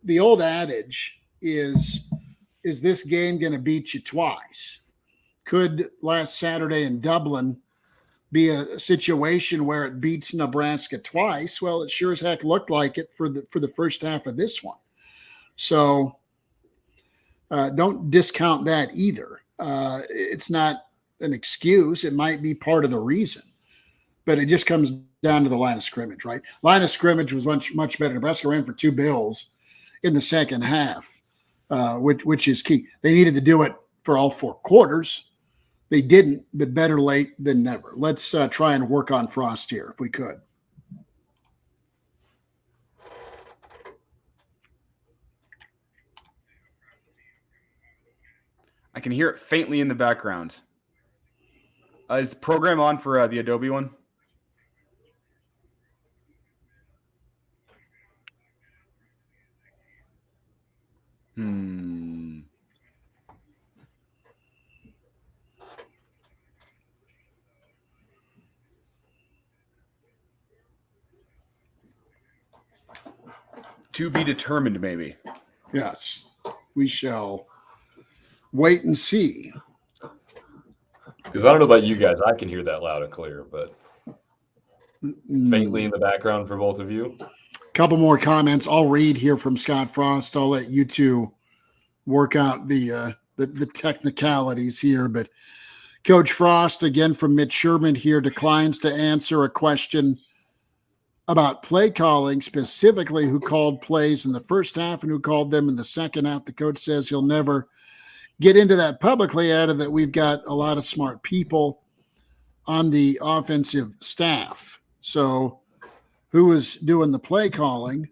the old adage is this game going to beat you twice? Could last Saturday in Dublin be a situation where it beats Nebraska twice? Well, it sure as heck looked like it for the first half of this one. So don't discount that either. It's not an excuse. It might be part of the reason, but it just comes down to the line of scrimmage, right? Line of scrimmage was much better. Nebraska ran for 2 bills in the second half, which is key. They needed to do it for all 4 quarters. They didn't, but better late than never. Let's try and work on Frost here if we could. I can hear it faintly in the background. Is the program on for the Adobe one? To be determined, maybe. Yes, we shall wait and see. Because I don't know about you guys, I can hear that loud and clear, but faintly in the background for both of you. Couple more comments. I'll read here from Scott Frost. I'll let you two work out the technicalities here. But Coach Frost, again from Mitch Sherman here, declines to answer a question about play calling, specifically who called plays in the first half and who called them in the second half. The coach says he'll never get into that publicly, added that we've got a lot of smart people on the offensive staff. So who was doing the play calling?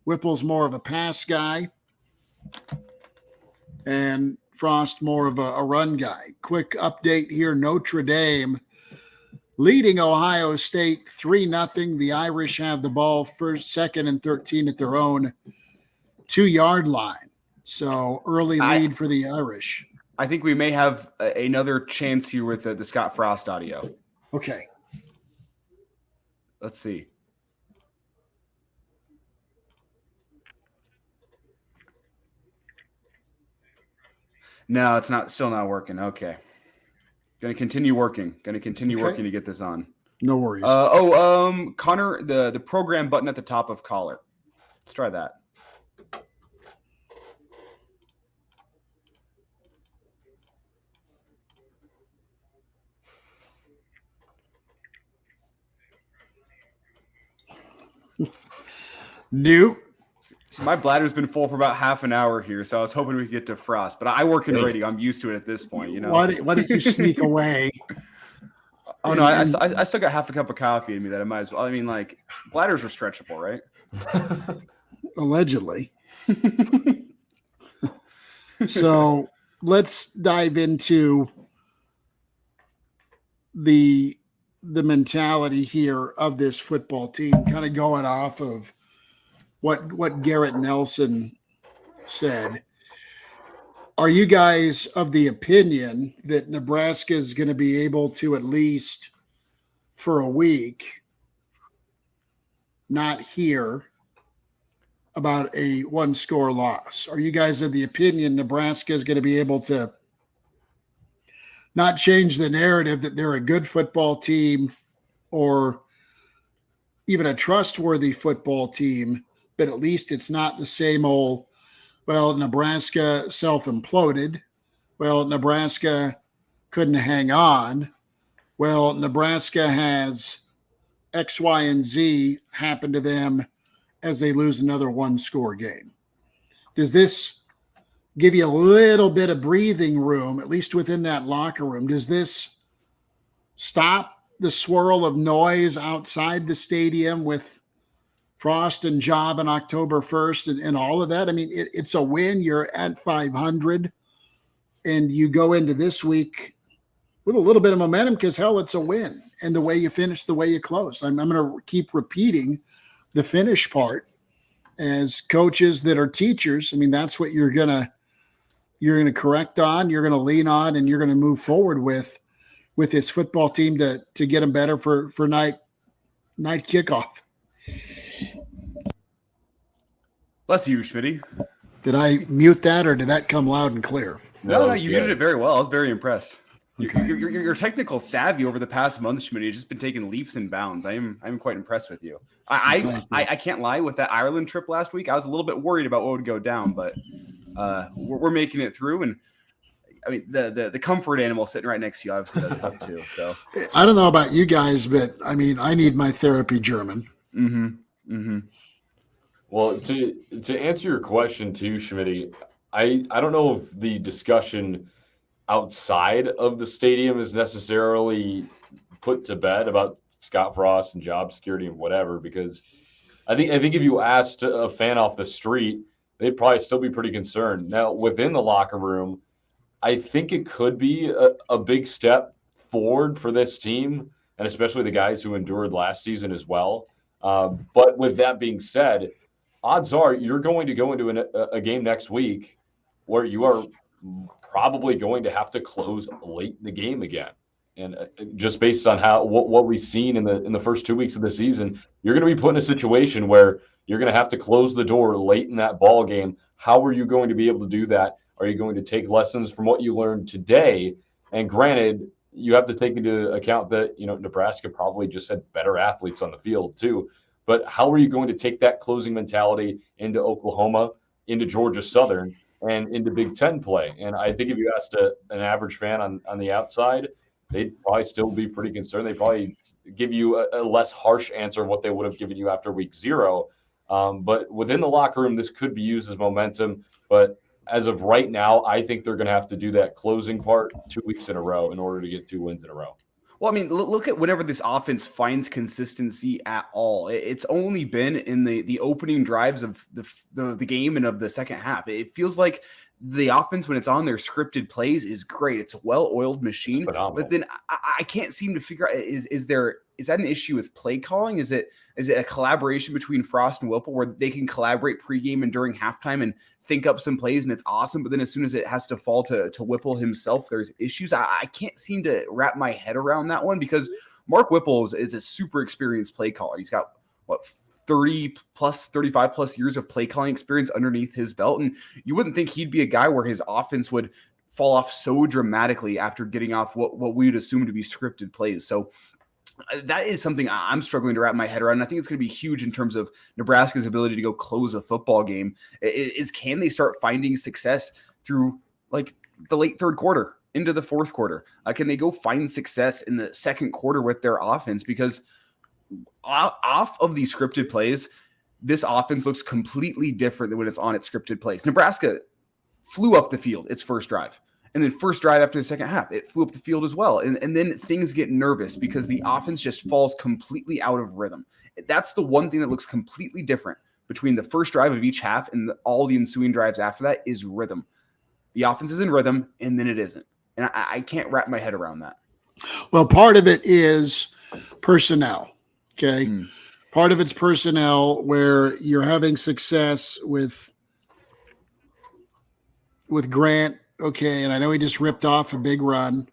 Whipple's more of a pass guy and Frost more of a run guy. Quick update here. Notre Dame leading Ohio State 3-0. The Irish have the ball first, second, and 13 at their own 2-yard line. So early lead for the Irish. I think we may have another chance here with the Scott Frost audio. Okay. Let's see. No, it's not. Still not working. Okay. Going to continue working. Working to get this on. No worries. Connor, the program button at the top of caller. Let's try that. New. So my bladder's been full for about half an hour here, so I was hoping we could get to Frost. But I work in radio; I'm used to it at this point. Why did you sneak away? Oh no, I still got half a cup of coffee in me that I might as well. I mean, like bladders are stretchable, right? Allegedly. So let's dive into the mentality here of this football team, kind of going off of what Garrett Nelson said. Are you guys of the opinion that Nebraska is going to be able to, at least for a week, not hear about a one-score loss? Are you guys of the opinion Nebraska is going to be able to not change the narrative that they're a good football team or even a trustworthy football team, but at least it's not the same old, well, Nebraska self-imploded. Well, Nebraska couldn't hang on. Well, Nebraska has X, Y, and Z happen to them as they lose another one-score game. Does this give you a little bit of breathing room, at least within that locker room? Does this stop the swirl of noise outside the stadium with Frost and Job on October 1st and all of that? I mean, it's a win. You're at 500, and you go into this week with a little bit of momentum because, hell, it's a win. And the way you finish, the way you close. I'm going to keep repeating the finish part. As coaches that are teachers, I mean, that's what you're going to correct on, you're going to lean on, and you're going to move forward with this football team to get them better for night kickoff. Bless you, Schmitty. Did I mute that, or did that come loud and clear? No, you muted it very well. I was very impressed. Your technical savvy over the past month, Schmitty, has just been taking leaps and bounds. I'm quite impressed with you. I can't lie, with that Ireland trip last week, I was a little bit worried about what would go down, but we're making it through. And I mean, the comfort animal sitting right next to you obviously does help too. So I don't know about you guys, but I mean, I need my therapy German. Mm-hmm. Mm-hmm. Well, to answer your question too, Schmitty, I don't know if the discussion outside of the stadium is necessarily put to bed about Scott Frost and job security and whatever, because I think if you asked a fan off the street, they'd probably still be pretty concerned. Now, within the locker room, I think it could be a big step forward for this team, and especially the guys who endured last season as well. But with that being said, odds are you're going to go into a game next week where you are probably going to have to close late in the game again. And just based on what we've seen in the first 2 weeks of the season, you're going to be put in a situation where you're going to have to close the door late in that ball game. How are you going to be able to do that? Are you going to take lessons from what you learned today? And granted, you have to take into account that, Nebraska probably just had better athletes on the field too. But how are you going to take that closing mentality into Oklahoma, into Georgia Southern, and into Big Ten play? And I think if you asked an average fan on the outside, they'd probably still be pretty concerned. They probably give you a less harsh answer of what they would have given you after week 0. But within the locker room, this could be used as momentum. But as of right now, I think they're going to have to do that closing part 2 weeks in a row in order to get 2 wins in a row. Well, I mean, look at whenever this offense finds consistency at all. It's only been in the opening drives of the game and of the second half. It feels like the offense, when it's on their scripted plays, is great. It's a well-oiled machine. But then I can't seem to figure out, is that an issue with play calling? Is it a collaboration between Frost and Whipple where they can collaborate pregame and during halftime and think up some plays and it's awesome, but then as soon as it has to fall to Whipple himself, there's issues? I can't seem to wrap my head around that one, because Mark Whipple is a super experienced play caller. He's got 35 plus years of play calling experience underneath his belt, and you wouldn't think he'd be a guy where his offense would fall off so dramatically after getting off what we would assume to be scripted plays. So that is something I'm struggling to wrap my head around. And I think it's going to be huge in terms of Nebraska's ability to go close a football game. Can they start finding success through like the late third quarter into the fourth quarter? Can they go find success in the second quarter with their offense? Because off of these scripted plays, this offense looks completely different than when it's on its scripted plays. Nebraska flew up the field its first drive. And then first drive after the second half, it flew up the field as well. And then things get nervous because the offense just falls completely out of rhythm. That's the one thing that looks completely different between the first drive of each half and all the ensuing drives after that is rhythm. The offense is in rhythm, and then it isn't. And I can't wrap my head around that. Well, part of it is personnel, okay? Part of it's personnel where you're having success with Grant. Okay, and I know he just ripped off a big run.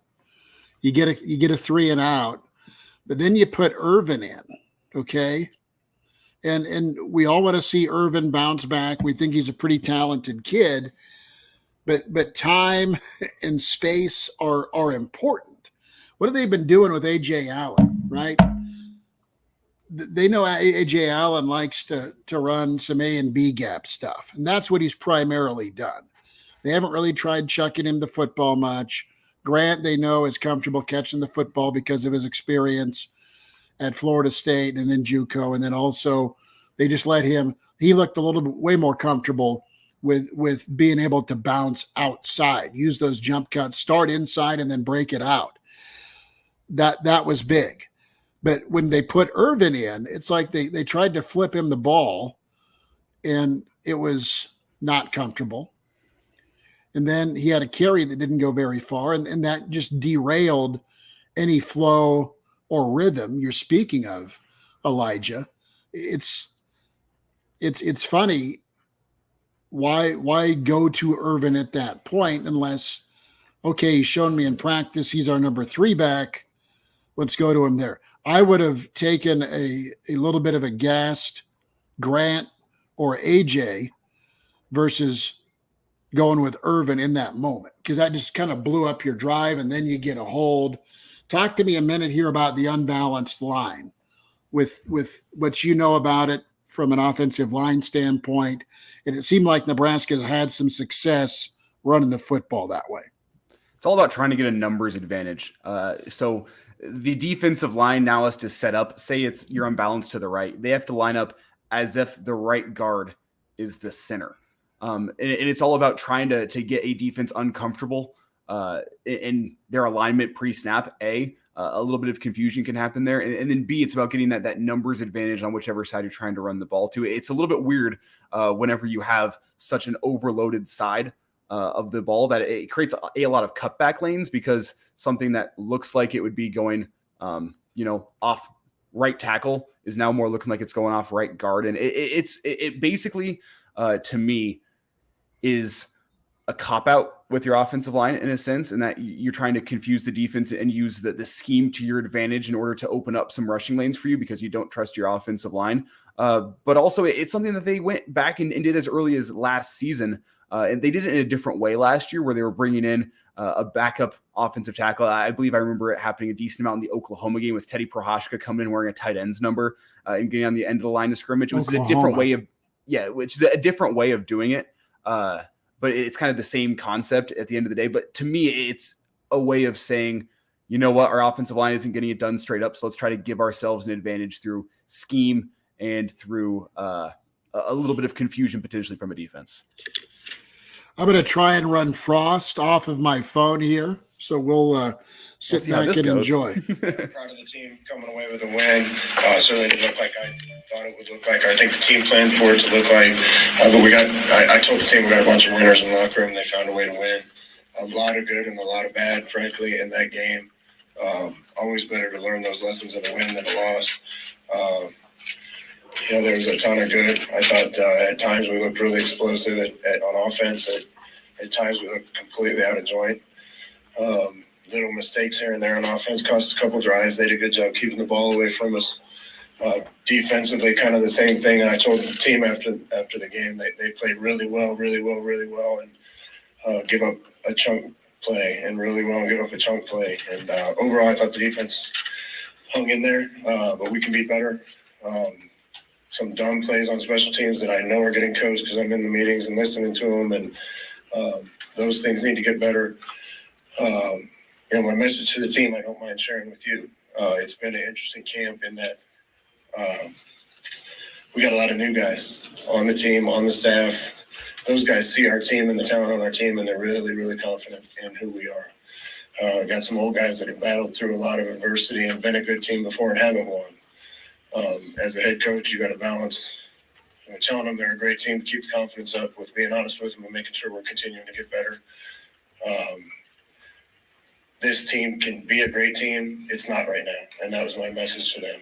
You get a 3 and out, but then you put Irvin in, okay? And we all want to see Irvin bounce back. We think he's a pretty talented kid, but time and space are important. What have they been doing with A.J. Allen, right? They know A.J. Allen likes to run some A and B gap stuff, and that's what he's primarily done. They haven't really tried chucking him the football much. Grant, they know, is comfortable catching the football because of his experience at Florida State and then JUCO. And then also they just let him – he looked a little bit way more comfortable with being able to bounce outside, use those jump cuts, start inside and then break it out. That was big. But when they put Irvin in, it's like they tried to flip him the ball, and it was not comfortable. And then he had a carry that didn't go very far, and that just derailed any flow or rhythm you're speaking of, Elijah. It's funny. Why go to Irvin at that point unless, okay, he's shown me in practice he's our number 3 back. Let's go to him there. I would have taken a little bit of a gassed Grant or AJ versus going with Irvin in that moment, because that just kind of blew up your drive, and then you get a hold. Talk to me a minute here about the unbalanced line with what you know about it from an offensive line standpoint. And it seemed like Nebraska has had some success running the football that way. It's all about trying to get a numbers advantage. So the defensive line now has to set up, say you're unbalanced to the right. They have to line up as if the right guard is the center. And it's all about trying to get a defense uncomfortable in their alignment pre-snap. A little bit of confusion can happen there. And then B, it's about getting that numbers advantage on whichever side you're trying to run the ball to. It's a little bit weird whenever you have such an overloaded side of the ball that it creates a lot of cutback lanes, because something that looks like it would be going, off right tackle is now more looking like it's going off right guard. And it basically, to me, is a cop-out with your offensive line in a sense, and that you're trying to confuse the defense and use the scheme to your advantage in order to open up some rushing lanes for you because you don't trust your offensive line. But also it's something that they went back and did as early as last season. And they did it in a different way last year where they were bringing in a backup offensive tackle. I believe I remember it happening a decent amount in the Oklahoma game with Teddy Prohashka coming in wearing a tight end's number and getting on the end of the line of scrimmage. It was a different way of doing it. But it's kind of the same concept at the end of the day. But to me, it's a way of saying, you know what, our offensive line isn't getting it done straight up, so let's try to give ourselves an advantage through scheme and through a little bit of confusion potentially from a defense. I'm going to try and run Frost off of my phone here, so we'll sit back and enjoy. Proud of the team coming away with a win. Certainly didn't look like I thought it would look like. I think the team planned for it to look like. But I told the team we got a bunch of winners in the locker room. They found a way to win. A lot of good and a lot of bad, frankly, in that game. Always better to learn those lessons in a win than a loss. There was a ton of good. I thought at times we looked really explosive on offense. At times we looked completely out of joint. Little mistakes here and there on offense cost us a couple drives. They did a good job keeping the ball away from us. Defensively, kind of the same thing. And I told the team after the game they played really well, and give up a chunk play, and really well and give up a chunk play. And overall, I thought the defense hung in there, but we can be better. Some dumb plays on special teams that I know are getting coached because I'm in the meetings and listening to them, and those things need to get better. My message to the team, I don't mind sharing with you. It's been an interesting camp in that we got a lot of new guys on the team, on the staff. Those guys see our team and the talent on our team, and they're really, really confident in who we are. Got some old guys that have battled through a lot of adversity and been a good team before and haven't won. As a head coach, you got to balance telling them they're a great team to keep the confidence up with being honest with them and making sure we're continuing to get better. This team can be a great team. It's not right now, and that was my message to them.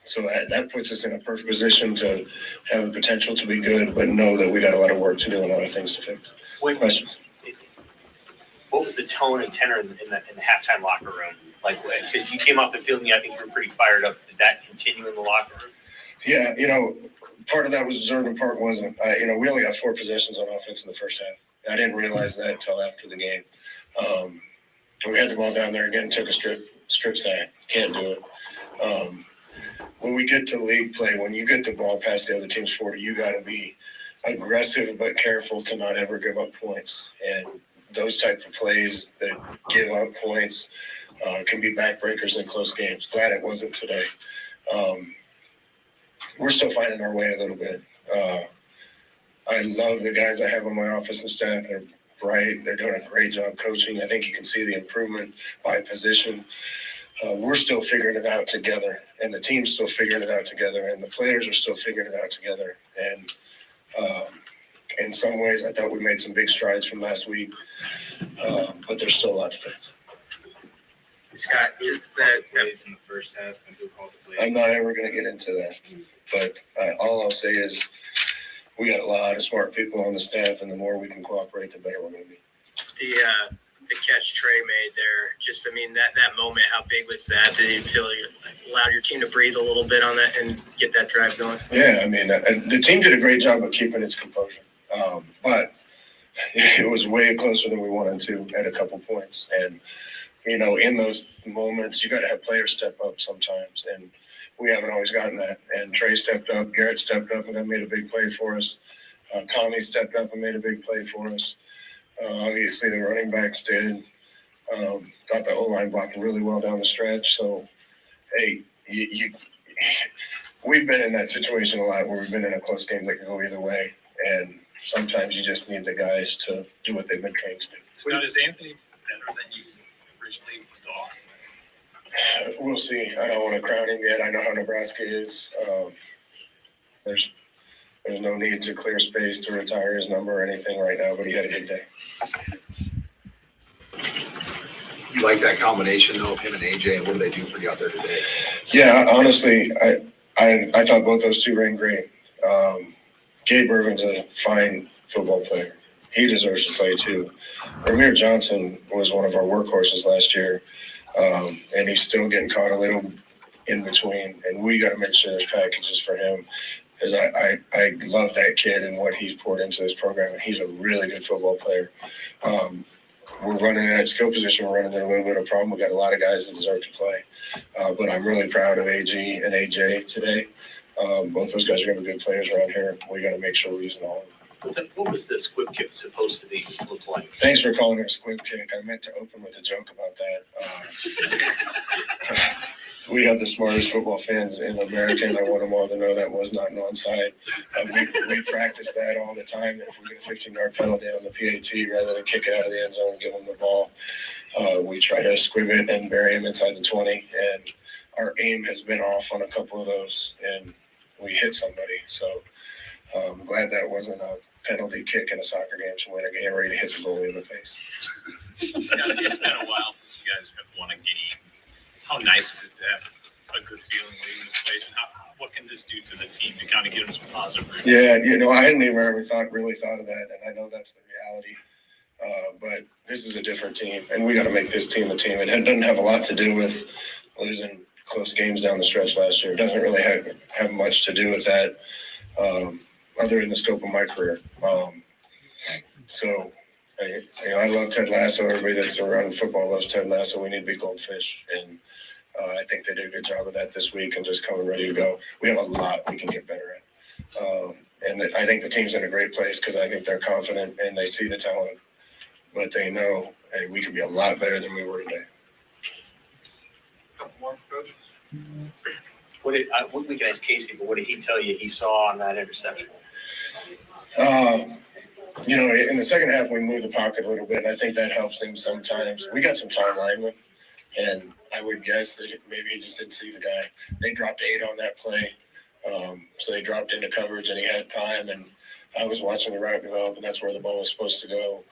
So that puts us in a perfect position to have the potential to be good, but know that we got a lot of work to do and a lot of things to fix. Questions? What was the tone and tenor in the halftime locker room? Like, if you came off the field and I think you were pretty fired up, did that continue in the locker room? Yeah, part of that was deserved and part wasn't. We only got 4 possessions on offense in the first half. I didn't realize that until after the game. We had the ball down there again, took a strip sack. Can't do it. When we get to league play, when you get the ball past the other team's 40, you got to be aggressive but careful to not ever give up points. And those type of plays that give up points can be backbreakers in close games. Glad it wasn't today. We're still finding our way a little bit. I love the guys I have on my office and staff. They're bright. They're doing a great job coaching. I think you can see the improvement by position. We're still figuring it out together, and the team's still figuring it out together, and the players are still figuring it out together. And in some ways, I thought we made some big strides from last week, but there's still a lot to fix. Scott, just that plays in the first half and who called the play. I'm not ever going to get into that, but all I'll say is we got a lot of smart people on the staff, and the more we can cooperate, the better we're going to be. The catch Trey made there, that moment, how big was that? Did you feel like it allowed your team to breathe a little bit on that and get that drive going? Yeah, the team did a great job of keeping its composure, but it was way closer than we wanted to at a couple points. And, in those moments, you got to have players step up sometimes, and we haven't always gotten that. And Trey stepped up, Garrett stepped up, and made a big play for us. Tommy stepped up and made a big play for us. Obviously, the running backs did. Got the O-line blocking really well down the stretch. So, hey, we've been in that situation a lot where we've been in a close game that can go either way. And sometimes you just need the guys to do what they've been trained to do. So does Anthony better than you originally thought? We'll see. I don't want to crown him yet. I know how Nebraska is. There's no need to clear space to retire his number or anything right now, but he had a good day. You like that combination, though, of him and AJ, and what do they do for you out there today? Yeah, honestly, I thought both those two ran great. Gabe Irvin's a fine football player. He deserves to play, too. Ramir Johnson was one of our workhorses last year, and he's still getting caught a little in between, and we got to make sure there's packages for him. Because I love that kid and what he's poured into this program, and he's a really good football player. We're running in that skill position. We're running into a little bit of a problem. We got a lot of guys that deserve to play, but I'm really proud of AG and AJ today. Both those guys are going to be good players around here. We got to make sure we're using all of them. What was the squib kick supposed to be look like? Thanks for calling it a squib kick. I meant to open with a joke about that. We have the smartest football fans in America, and I want them all to know that was not an onside. We practice that all the time. If we get a 15-yard penalty on the PAT, rather than kick it out of the end zone and give them the ball, we try to squib it and bury him inside the 20. And our aim has been off on a couple of those, and we hit somebody. So I'm glad that wasn't a penalty kick in a soccer game to win a game ready to hit the goalie in the face. It's been a while since you guys have won a game. How nice is it to have a good feeling leaving this place, and what can this do to the team to kind of give them some positive review? Yeah, I hadn't even really thought of that, and I know that's the reality. But this is a different team, and we got to make this team a team. It doesn't have a lot to do with losing close games down the stretch last year. It doesn't really have much to do with that, other in the scope of my career. I love Ted Lasso. Everybody that's around football loves Ted Lasso. We need to be goldfish, and I think they did a good job of that this week and just coming ready to go. We have a lot we can get better at. I think the team's in a great place because I think they're confident and they see the talent, but they know, hey, we could be a lot better than we were today. Couple more coaches. We can ask Casey, but what did he tell you he saw on that interception? In the second half, we moved the pocket a little bit, and I think that helps him sometimes. We got some time linemen, and I would guess that maybe he just didn't see the guy. They dropped 8 on that play, so they dropped into coverage, and he had time, and I was watching the route develop, and that's where the ball was supposed to go.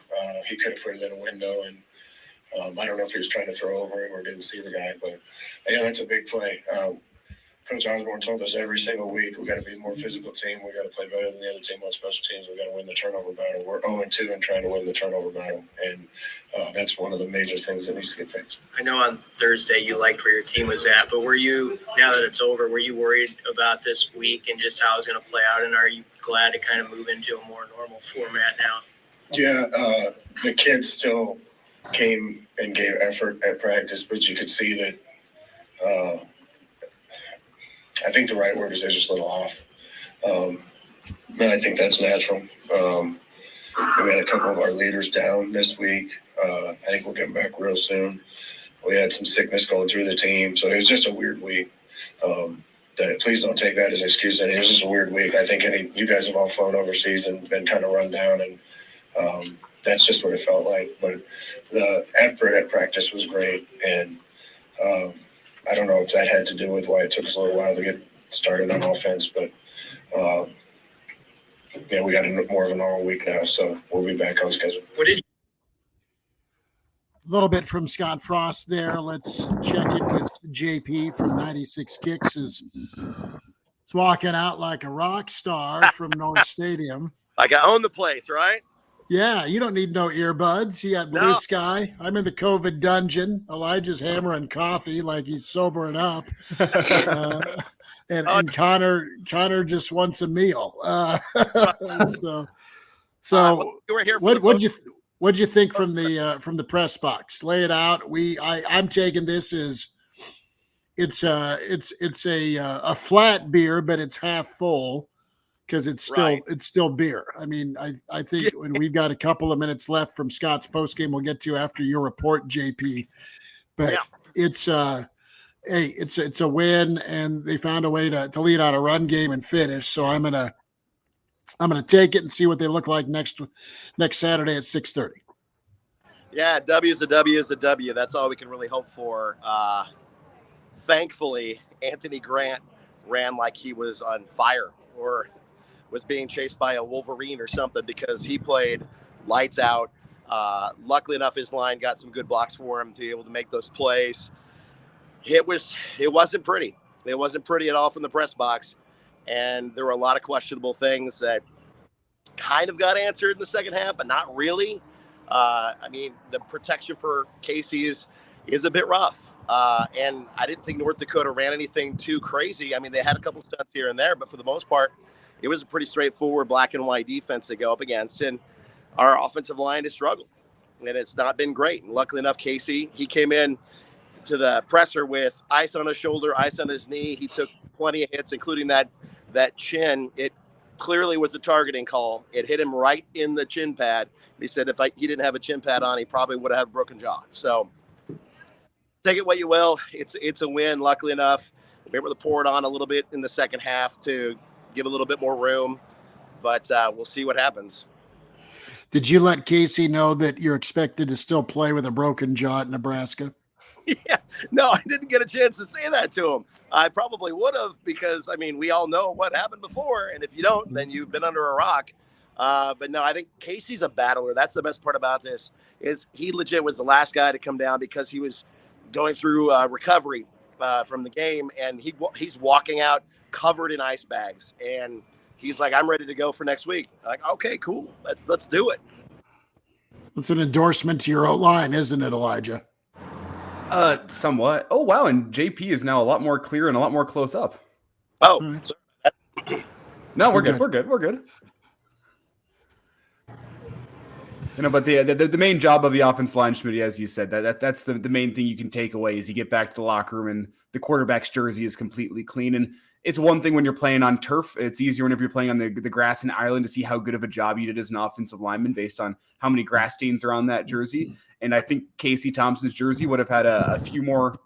He could have put it in a window, and I don't know if he was trying to throw over him or didn't see the guy, but, yeah, that's a big play. Coach Osborne told us every single week we got to be a more physical team. We got to play better than the other team on special teams. We got to win the turnover battle. We're 0-2 and trying to win the turnover battle, and that's one of the major things that needs to get fixed. I know on Thursday you liked where your team was at, but were you, now that it's over, were you worried about this week and just how it was going to play out? And are you glad to kind of move into a more normal format now? Yeah, the kids still came and gave effort at practice, but you could see that I think the right word is they're just a little off. And I think that's natural. We had a couple of our leaders down this week. I think we'll get them back real soon. We had some sickness going through the team, so it was just a weird week. Please don't take that as an excuse. It was just a weird week. I think you guys have all flown overseas and been kind of run down, and that's just what it felt like. But the effort at practice was great, and I don't know if that had to do with why it took us a little while to get started on offense, but we got more of a normal week now, so we'll be back on schedule. A little bit from Scott Frost there. Let's check in with JP from 96 Kicks. He's walking out like a rock star from North Stadium. Like I own the place, right? Yeah, you don't need no earbuds. You got blue sky. I'm in the COVID dungeon. Elijah's hammering coffee like he's sobering up. And Connor just wants a meal. So you were here. What'd you think from the press box? Lay it out. I'm taking this as it's a flat beer, but it's half full. Because it's still beer. I mean, I think when we've got a couple of minutes left from Scott's postgame, we'll get to after your report, JP. But it's a win, and they found a way to lead out a run game and finish. So I'm gonna take it and see what they look like next Saturday at 6:30. Yeah, W is a W is a W. That's all we can really hope for. Thankfully, Anthony Grant ran like he was on fire or was being chased by a Wolverine or something, because he played lights out. Luckily enough, his line got some good blocks for him to be able to make those plays. It wasn't pretty. It wasn't pretty at all from the press box. And there were a lot of questionable things that kind of got answered in the second half, but not really. The protection for Casey is a bit rough. And I didn't think North Dakota ran anything too crazy. I mean, they had a couple stunts here and there, but for the most part, it was a pretty straightforward black and white defense to go up against. And our offensive line has struggled, and it's not been great. And luckily enough, Casey, he came in to the presser with ice on his shoulder, ice on his knee. He took plenty of hits, including that chin. It clearly was a targeting call. It hit him right in the chin pad. He said if he didn't have a chin pad on, he probably would have had a broken jaw. So take it what you will. It's a win. Luckily enough, we were able to pour it on a little bit in the second half to give a little bit more room. But we'll see what happens. Did you let Casey know that you're expected to still play with a broken jaw at Nebraska? Yeah, no, I didn't get a chance to say that to him. I probably would have because, I mean, we all know what happened before. And if you don't, then you've been under a rock. But no, I think Casey's a battler. That's the best part about this is he legit was the last guy to come down because he was going through recovery from the game. And he's walking out covered in ice bags. And he's like, I'm ready to go for next week. I'm like, okay, cool. Let's do it. It's an endorsement to your O-line, isn't it, Elijah? Somewhat. Oh, wow. And JP is now a lot more clear and a lot more close up. Oh, no, we're good. We're good. We're good. But the main job of the offensive line, Schmidt, as you said, that's the main thing you can take away is you get back to the locker room and the quarterback's jersey is completely clean. And it's one thing when you're playing on turf. It's easier whenever you're playing on the grass in Ireland to see how good of a job you did as an offensive lineman based on how many grass stains are on that jersey. And I think Casey Thompson's jersey would have had a few more,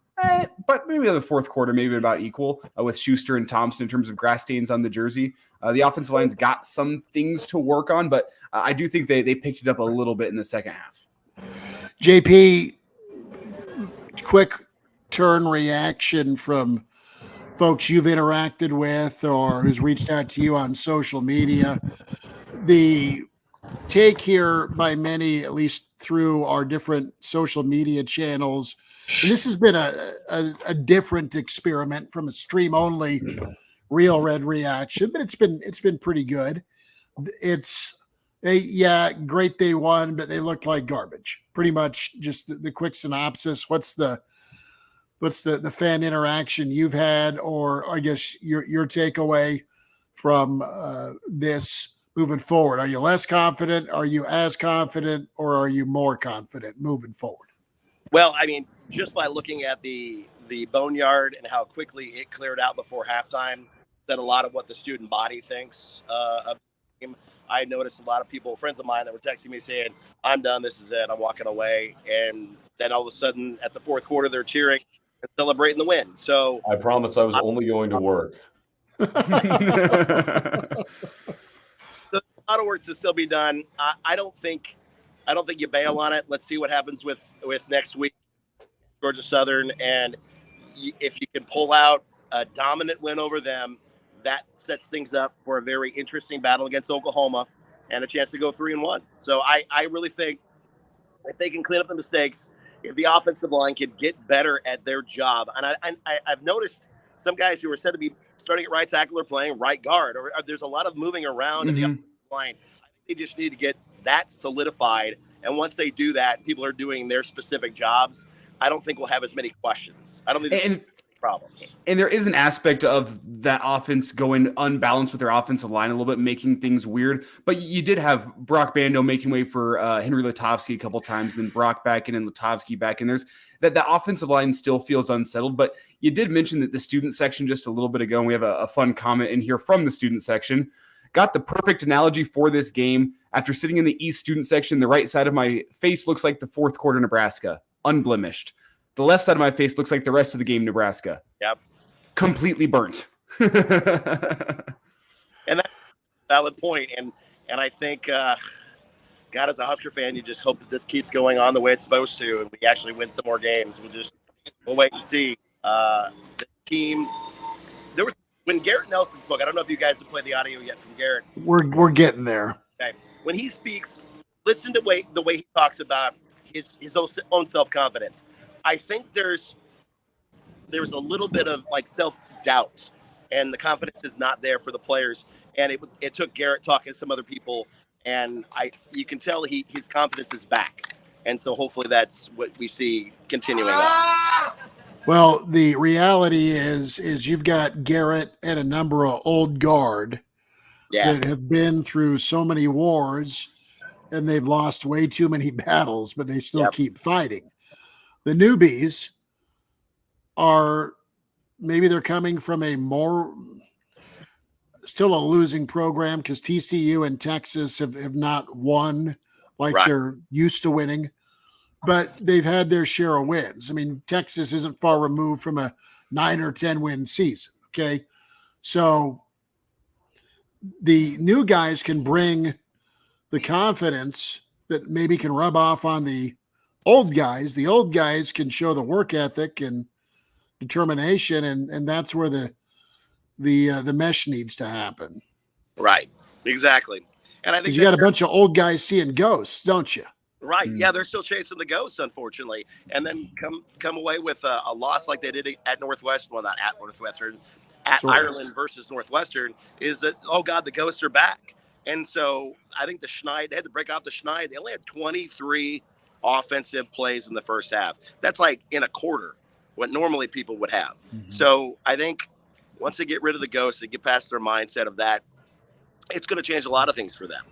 but maybe in the fourth quarter, maybe about equal with Schuster and Thompson in terms of grass stains on the jersey. The offensive line's got some things to work on, but I do think they picked it up a little bit in the second half. JP, quick turn reaction from folks you've interacted with or who's reached out to you on social media. The take here by many, at least through our different social media channels, and this has been a different experiment from a stream only Real Red reaction, but it's been pretty good. It's great they won, but they looked like garbage. Pretty much just the quick synopsis. What's the fan interaction you've had, or I guess your takeaway from this moving forward? Are you less confident? Are you as confident, or are you more confident moving forward? Well, I mean, just by looking at the boneyard and how quickly it cleared out before halftime, that a lot of what the student body thinks of the game. I noticed a lot of people, friends of mine, that were texting me saying, "I'm done. This is it. I'm walking away." And then all of a sudden, at the fourth quarter, they're cheering and celebrating the win. So I promise I was only going to work. There's a lot of work to still be done. I don't think you bail on it. Let's see what happens with next week, Georgia Southern, and if you can pull out a dominant win over them, that sets things up for a very interesting battle against Oklahoma and a chance to go 3-1. So I really think if they can clean up the mistakes, if the offensive line could get better at their job, and I've noticed some guys who are said to be starting at right tackle are playing right guard, or there's a lot of moving around in the offensive line. I think they just need to get that solidified. And once they do that, people are doing their specific jobs. I don't think we'll have as many questions. I don't think problems. And there is an aspect of that offense going unbalanced with their offensive line a little bit, making things weird. But you did have Brock Bando making way for Henry Lutovsky a couple times, then Brock back in and Lutovsky back in. There's that the offensive line still feels unsettled. But you did mention that the student section just a little bit ago, and we have a fun comment in here from the student section. Got the perfect analogy for this game. After sitting in the East student section, the right side of my face looks like the fourth quarter Nebraska, unblemished. The left side of my face looks like the rest of the game Nebraska. Yep. Completely burnt. And that's a valid point. And I think, God, as a Husker fan, you just hope that this keeps going on the way it's supposed to, and we actually win some more games. We'll wait and see. This team, when Garrett Nelson spoke, I don't know if you guys have played the audio yet from Garrett. We're getting there. Okay. When he speaks, listen to the way he talks about his own self-confidence. I think there's a little bit of like self-doubt, and the confidence is not there for the players. And it took Garrett talking to some other people, and you can tell his confidence is back. And so hopefully that's what we see continuing on. Well, the reality is you've got Garrett and a number of old guard that have been through so many wars, and they've lost way too many battles, but they still keep fighting. The newbies maybe they're coming from a more still a losing program because TCU and Texas have not won like Right. they're used to winning, but they've had their share of wins. I mean, Texas isn't far removed from a 9 or 10 win season. Okay. So the new guys can bring the confidence that maybe can rub off on the old guys. The old guys can show the work ethic and determination, and that's where the mesh needs to happen. Right. Exactly. And I think Because you got a bunch of old guys seeing ghosts, don't you? right. Yeah, they're still chasing the ghosts, unfortunately, and then come away with a loss like they did at Northwestern. Well, not at Northwestern, at Sort of. Ireland versus Northwestern. Is that, oh God, the ghosts are back? And so I think they had to break off the Schneid. They only had 23 offensive plays in the first half. That's like in a quarter what normally people would have. Mm-hmm. So I think once they get rid of the ghosts, they get past their mindset of that, it's going to change a lot of things for them.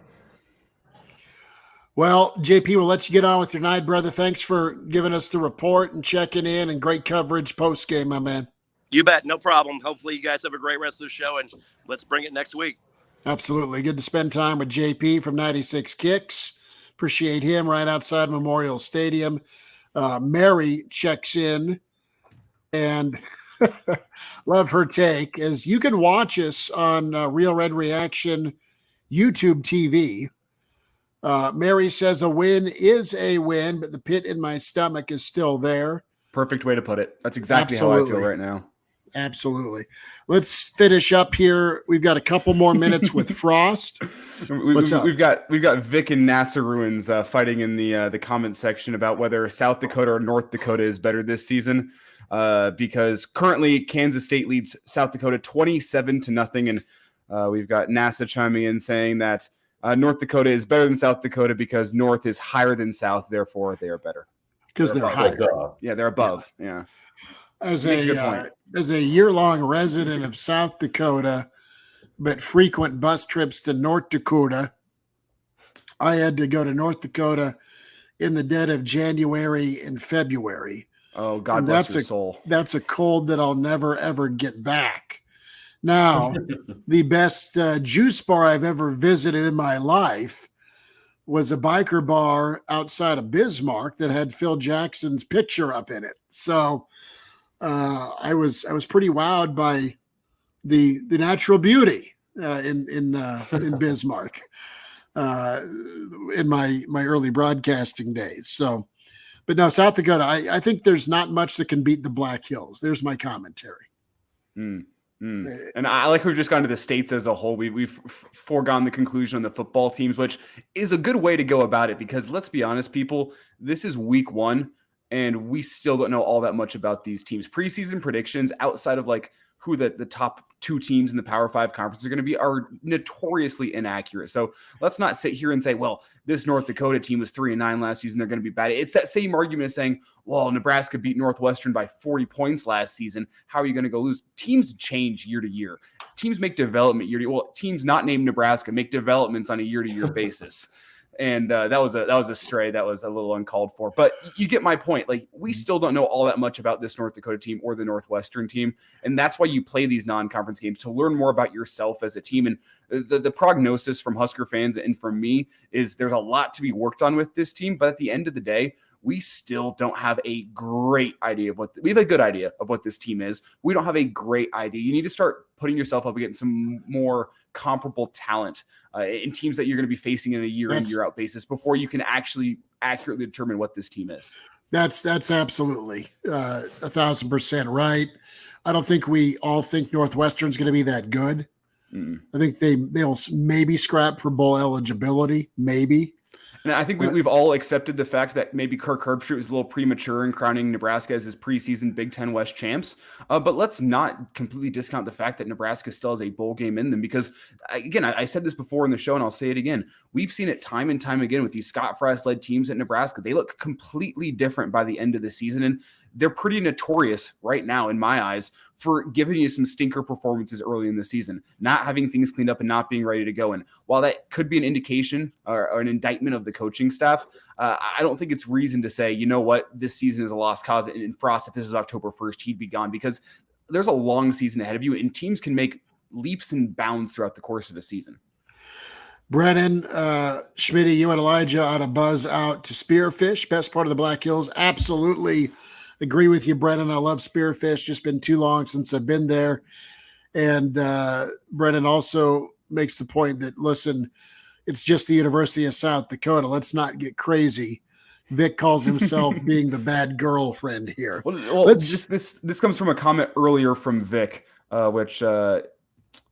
Well, JP, we'll let you get on with your night, brother. Thanks for giving us the report and checking in, and great coverage post-game, my man. You bet. No problem. Hopefully you guys have a great rest of the show, and let's bring it next week. Absolutely. Good to spend time with JP from 96 Kicks. Appreciate him right outside Memorial Stadium. Mary checks in and love her take. As you can watch us on Real Red Reaction YouTube TV. Mary says a win is a win, but the pit in my stomach is still there. Perfect way to put it. That's exactly Absolutely. how I feel right now. Absolutely. Let's finish up here. We've got a couple more minutes with Frost. What's up? We've got Vic and NASA Ruins fighting in the comment section about whether South Dakota or North Dakota is better this season. Because currently Kansas State leads South Dakota 27-0, and we've got NASA chiming in saying that North Dakota is better than South Dakota because North is higher than South, therefore they are better. Because they're higher. Yeah, they're above. Yeah. As a year-long resident of South Dakota, but frequent bus trips to North Dakota, I had to go to North Dakota in the dead of January and February. Oh, God bless your soul. That's a cold that I'll never, ever get back. Now, the best juice bar I've ever visited in my life was a biker bar outside of Bismarck that had Phil Jackson's picture up in it. So I was pretty wowed by the natural beauty in Bismarck in my early broadcasting days. So, but no, South Dakota, I think there's not much that can beat the Black Hills. There's my commentary. And I like we've just gone to the states as a whole. We've foregone the conclusion on the football teams, which is a good way to go about it because let's be honest, people, this is week 1 and we still don't know all that much about these teams. Preseason predictions outside of like who the top 2 teams in the Power 5 conference are going to be are notoriously inaccurate. So let's not sit here and say, well, this North Dakota team was 3-9 last season. They're going to be bad. It's that same argument as saying, well, Nebraska beat Northwestern by 40 points last season. How are you going to go lose? Teams change year to year. Teams make development year to year. Well, teams not named Nebraska make developments on a year-to-year basis. And that was a stray. That was a little uncalled for. But you get my point. Like, we still don't know all that much about this North Dakota team or the Northwestern team. And that's why you play these non-conference games, to learn more about yourself as a team. And the prognosis from Husker fans and from me is there's a lot to be worked on with this team. But at the end of the day, we still don't have a great idea of we have a good idea of what this team is. We don't have a great idea. You need to start putting yourself up against some more comparable talent in teams that you're going to be facing in a year in, year out basis before you can actually accurately determine what this team is. That's absolutely 1,000% right. I don't think we all think Northwestern's going to be that good. I think they'll maybe scrap for bowl eligibility, maybe. And I think we've all accepted the fact that maybe Kirk Herbstreit was a little premature in crowning Nebraska as his preseason Big Ten West champs. But let's not completely discount the fact that Nebraska still has a bowl game in them because, again, I said this before in the show and I'll say it again. We've seen it time and time again with these Scott Frost-led teams at Nebraska. They look completely different by the end of the season, and they're pretty notorious right now, in my eyes, for giving you some stinker performances early in the season, not having things cleaned up and not being ready to go. And while that could be an indication or an indictment of the coaching staff, I don't think it's reason to say, you know what, this season is a lost cause. And Frost, if this is October 1st, he'd be gone because there's a long season ahead of you and teams can make leaps and bounds throughout the course of the season. Brennan, Schmitty, you and Elijah on a buzz out to spearfish, best part of the Black Hills. Absolutely agree with you, Brennan. I love spearfish. Just been too long since I've been there. And Brennan also makes the point that, listen, it's just the University of South Dakota. Let's not get crazy. Vic calls himself being the bad girlfriend here. Well, this comes from a comment earlier from Vic, which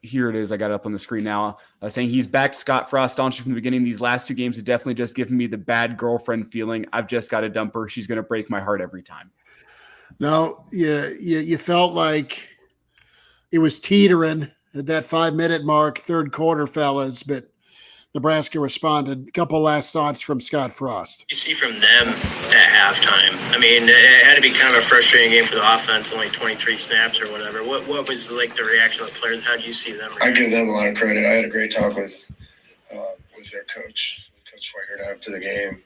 here it is. I got it up on the screen now, saying he's backed Scott Frost staunchly from the beginning. These last 2 games have definitely just given me the bad girlfriend feeling. I've just got to dump her. She's going to break my heart every time. No, you felt like it was teetering at that 5-minute mark, third quarter, fellas, but Nebraska responded. A couple last thoughts from Scott Frost. You see from them at halftime. I mean, it had to be kind of a frustrating game for the offense, only 23 snaps or whatever. What was like the reaction of the players? How do you see them? I give them a lot of credit. I had a great talk with their coach, Coach Schweigert, after the game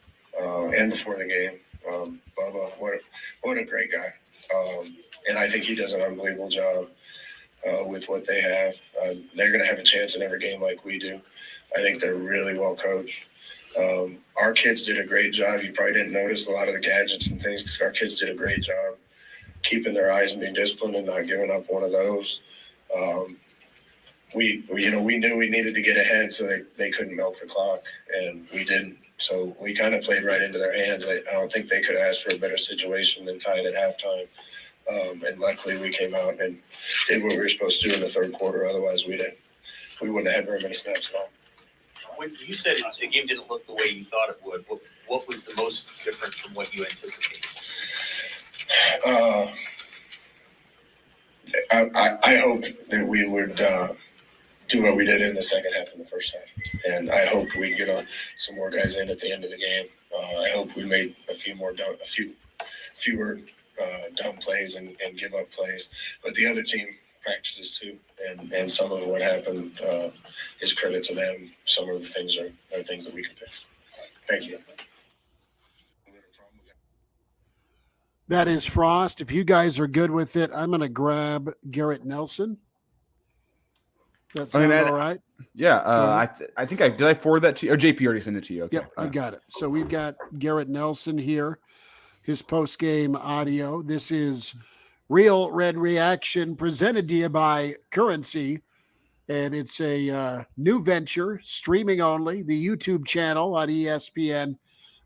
and before the game. Bubba, what a great guy. And I think he does an unbelievable job with what they have. They're going to have a chance in every game like we do. I think they're really well coached. Our kids did a great job. You probably didn't notice a lot of the gadgets and things because our kids did a great job keeping their eyes and being disciplined and not giving up one of those. We knew we needed to get ahead so they couldn't milk the clock, and we didn't. So we kind of played right into their hands. I don't think they could ask for a better situation than tying at halftime. And luckily we came out and did what we were supposed to do in the third quarter. Otherwise we wouldn't have had very many snaps at all. When you said the game didn't look the way you thought it would, what was the most different from what you anticipated? I hope that we would do what we did in the second half and the first half, and I hope we get some more guys in at the end of the game. I hope we made a fewer dumb plays and give up plays, but the other team practices too, and some of what happened is credit to them. Some of the things are things that we can fix. Thank you. That is Frost. If you guys are good with it, I'm going to grab Garrett Nelson. That sound all right? Yeah. I think did I forward that to you? Or JP already sent it to you? Okay. Yep, I got it. So we've got Garrett Nelson here, his post-game audio. This is Real Red Reaction presented to you by Currency. And it's a new venture, streaming only, the YouTube channel on ESPN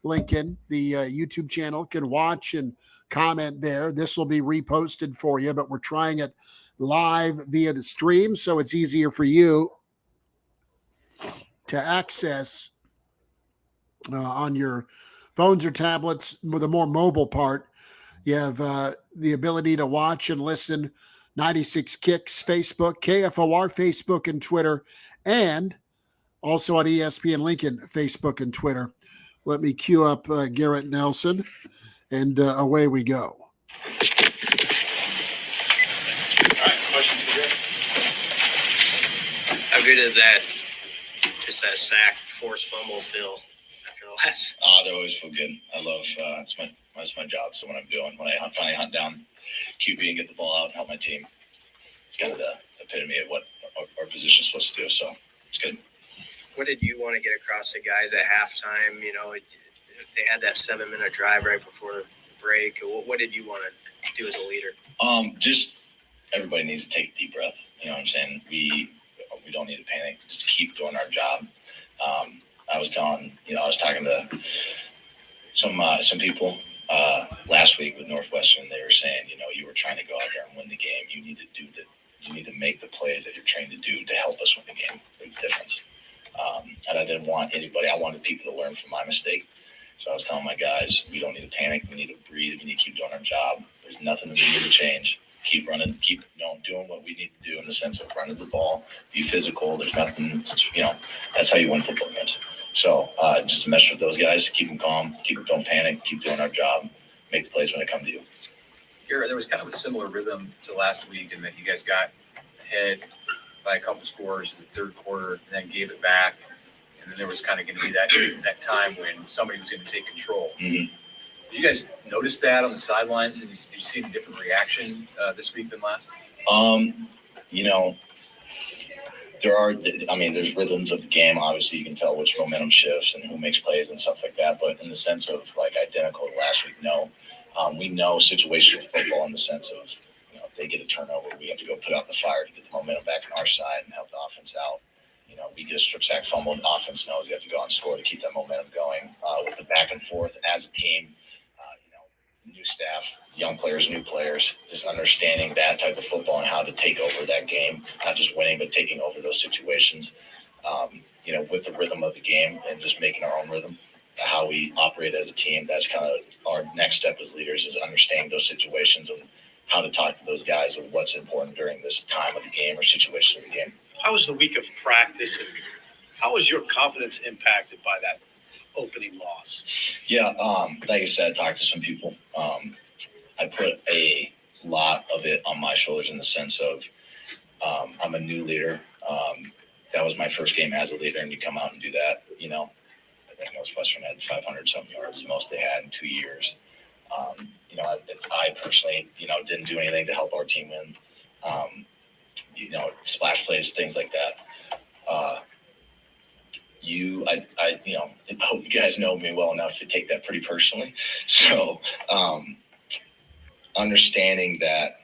Lincoln. The YouTube channel can watch and comment there. This will be reposted for you, but we're trying it live via the stream, so it's easier for you to access on your phones or tablets. With the more mobile part, you have the ability to watch and listen. 96 Kicks Facebook, KFOR Facebook and Twitter, and also on ESPN Lincoln Facebook and Twitter. Let me cue up Garrett Nelson, and away we go. How good is that? Just that sack, forced fumble feel after the last. They always feel good. I love that's my job. So when I finally hunt down QB and get the ball out and help my team, it's kind of the epitome of what our position is supposed to do. So it's good. What did you want to get across the guys at halftime? You know, they had that 7-minute drive right before the break. What did you want to do as a leader? Just everybody needs to take a deep breath. You know what I'm saying? We don't need to panic. Just keep doing our job. I was talking to some people last week with Northwestern. They were saying, you were trying to go out there and win the game. You need to make the plays that you're trained to do to help us win the game. There's a difference. And I didn't want anybody. I wanted people to learn from my mistake. So I was telling my guys, we don't need to panic. We need to breathe. We need to keep doing our job. There's nothing that we need to change. Keep running. Keep doing what we need to do in the sense of running the ball. Be physical. There's nothing. That's how you win football games. So just to mess with those guys, keep them calm. Don't panic. Keep doing our job. Make the plays when they come to you. There was kind of a similar rhythm to last week in that you guys got ahead by a couple scores in the third quarter and then gave it back. And then there was kind of going to be that time when somebody was going to take control. Mm-hmm. Did you guys notice that on the sidelines? Did you see a different reaction this week than last? there's rhythms of the game. Obviously, you can tell which momentum shifts and who makes plays and stuff like that. But in the sense of like identical to last week, no. We know situational football in the sense of, if they get a turnover, we have to go put out the fire to get the momentum back on our side and help the offense out. We get a strip sack fumble, the offense knows they have to go out and score to keep that momentum going. With the back and forth as a team, new staff, young players, new players, just understanding that type of football and how to take over that game, not just winning, but taking over those situations, with the rhythm of the game and just making our own rhythm, how we operate as a team. That's kind of our next step as leaders, is understanding those situations and how to talk to those guys and what's important during this time of the game or situation of the game. How was the week of practice, and how was your confidence impacted by that opening loss? Yeah, like I said, I talked to some people. I put a lot of it on my shoulders in the sense of I'm a new leader. That was my first game as a leader, and you come out and do that. I think Northwestern had 500-something yards, the most they had in 2 years. I personally, didn't do anything to help our team win. Splash plays, things like that. I hope you guys know me well enough to take that pretty personally. So, understanding that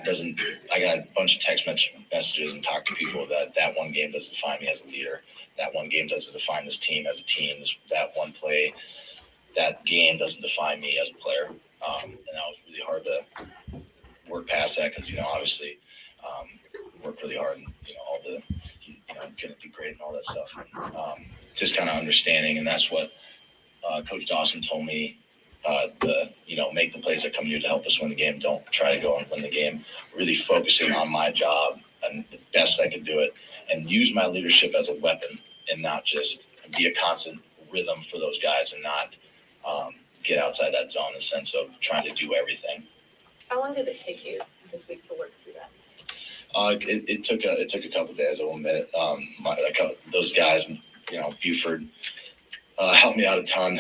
doesn't, I got a bunch of text messages and talked to people that one game doesn't define me as a leader. That one game doesn't define this team as a team. That one play, that game doesn't define me as a player. And that was really hard to work past that because, obviously, work really hard and, all the, going to be great and all that stuff. And, just kind of understanding. And that's what Coach Dawson told me, make the plays that come to you to help us win the game. Don't try to go and win the game. Really focusing on my job and the best I can do it and use my leadership as a weapon and not just be a constant rhythm for those guys and not get outside that zone in the sense of trying to do everything. How long did it take you this week to work through that? It took a couple of days. I will admit it. Those guys, Buford helped me out a ton.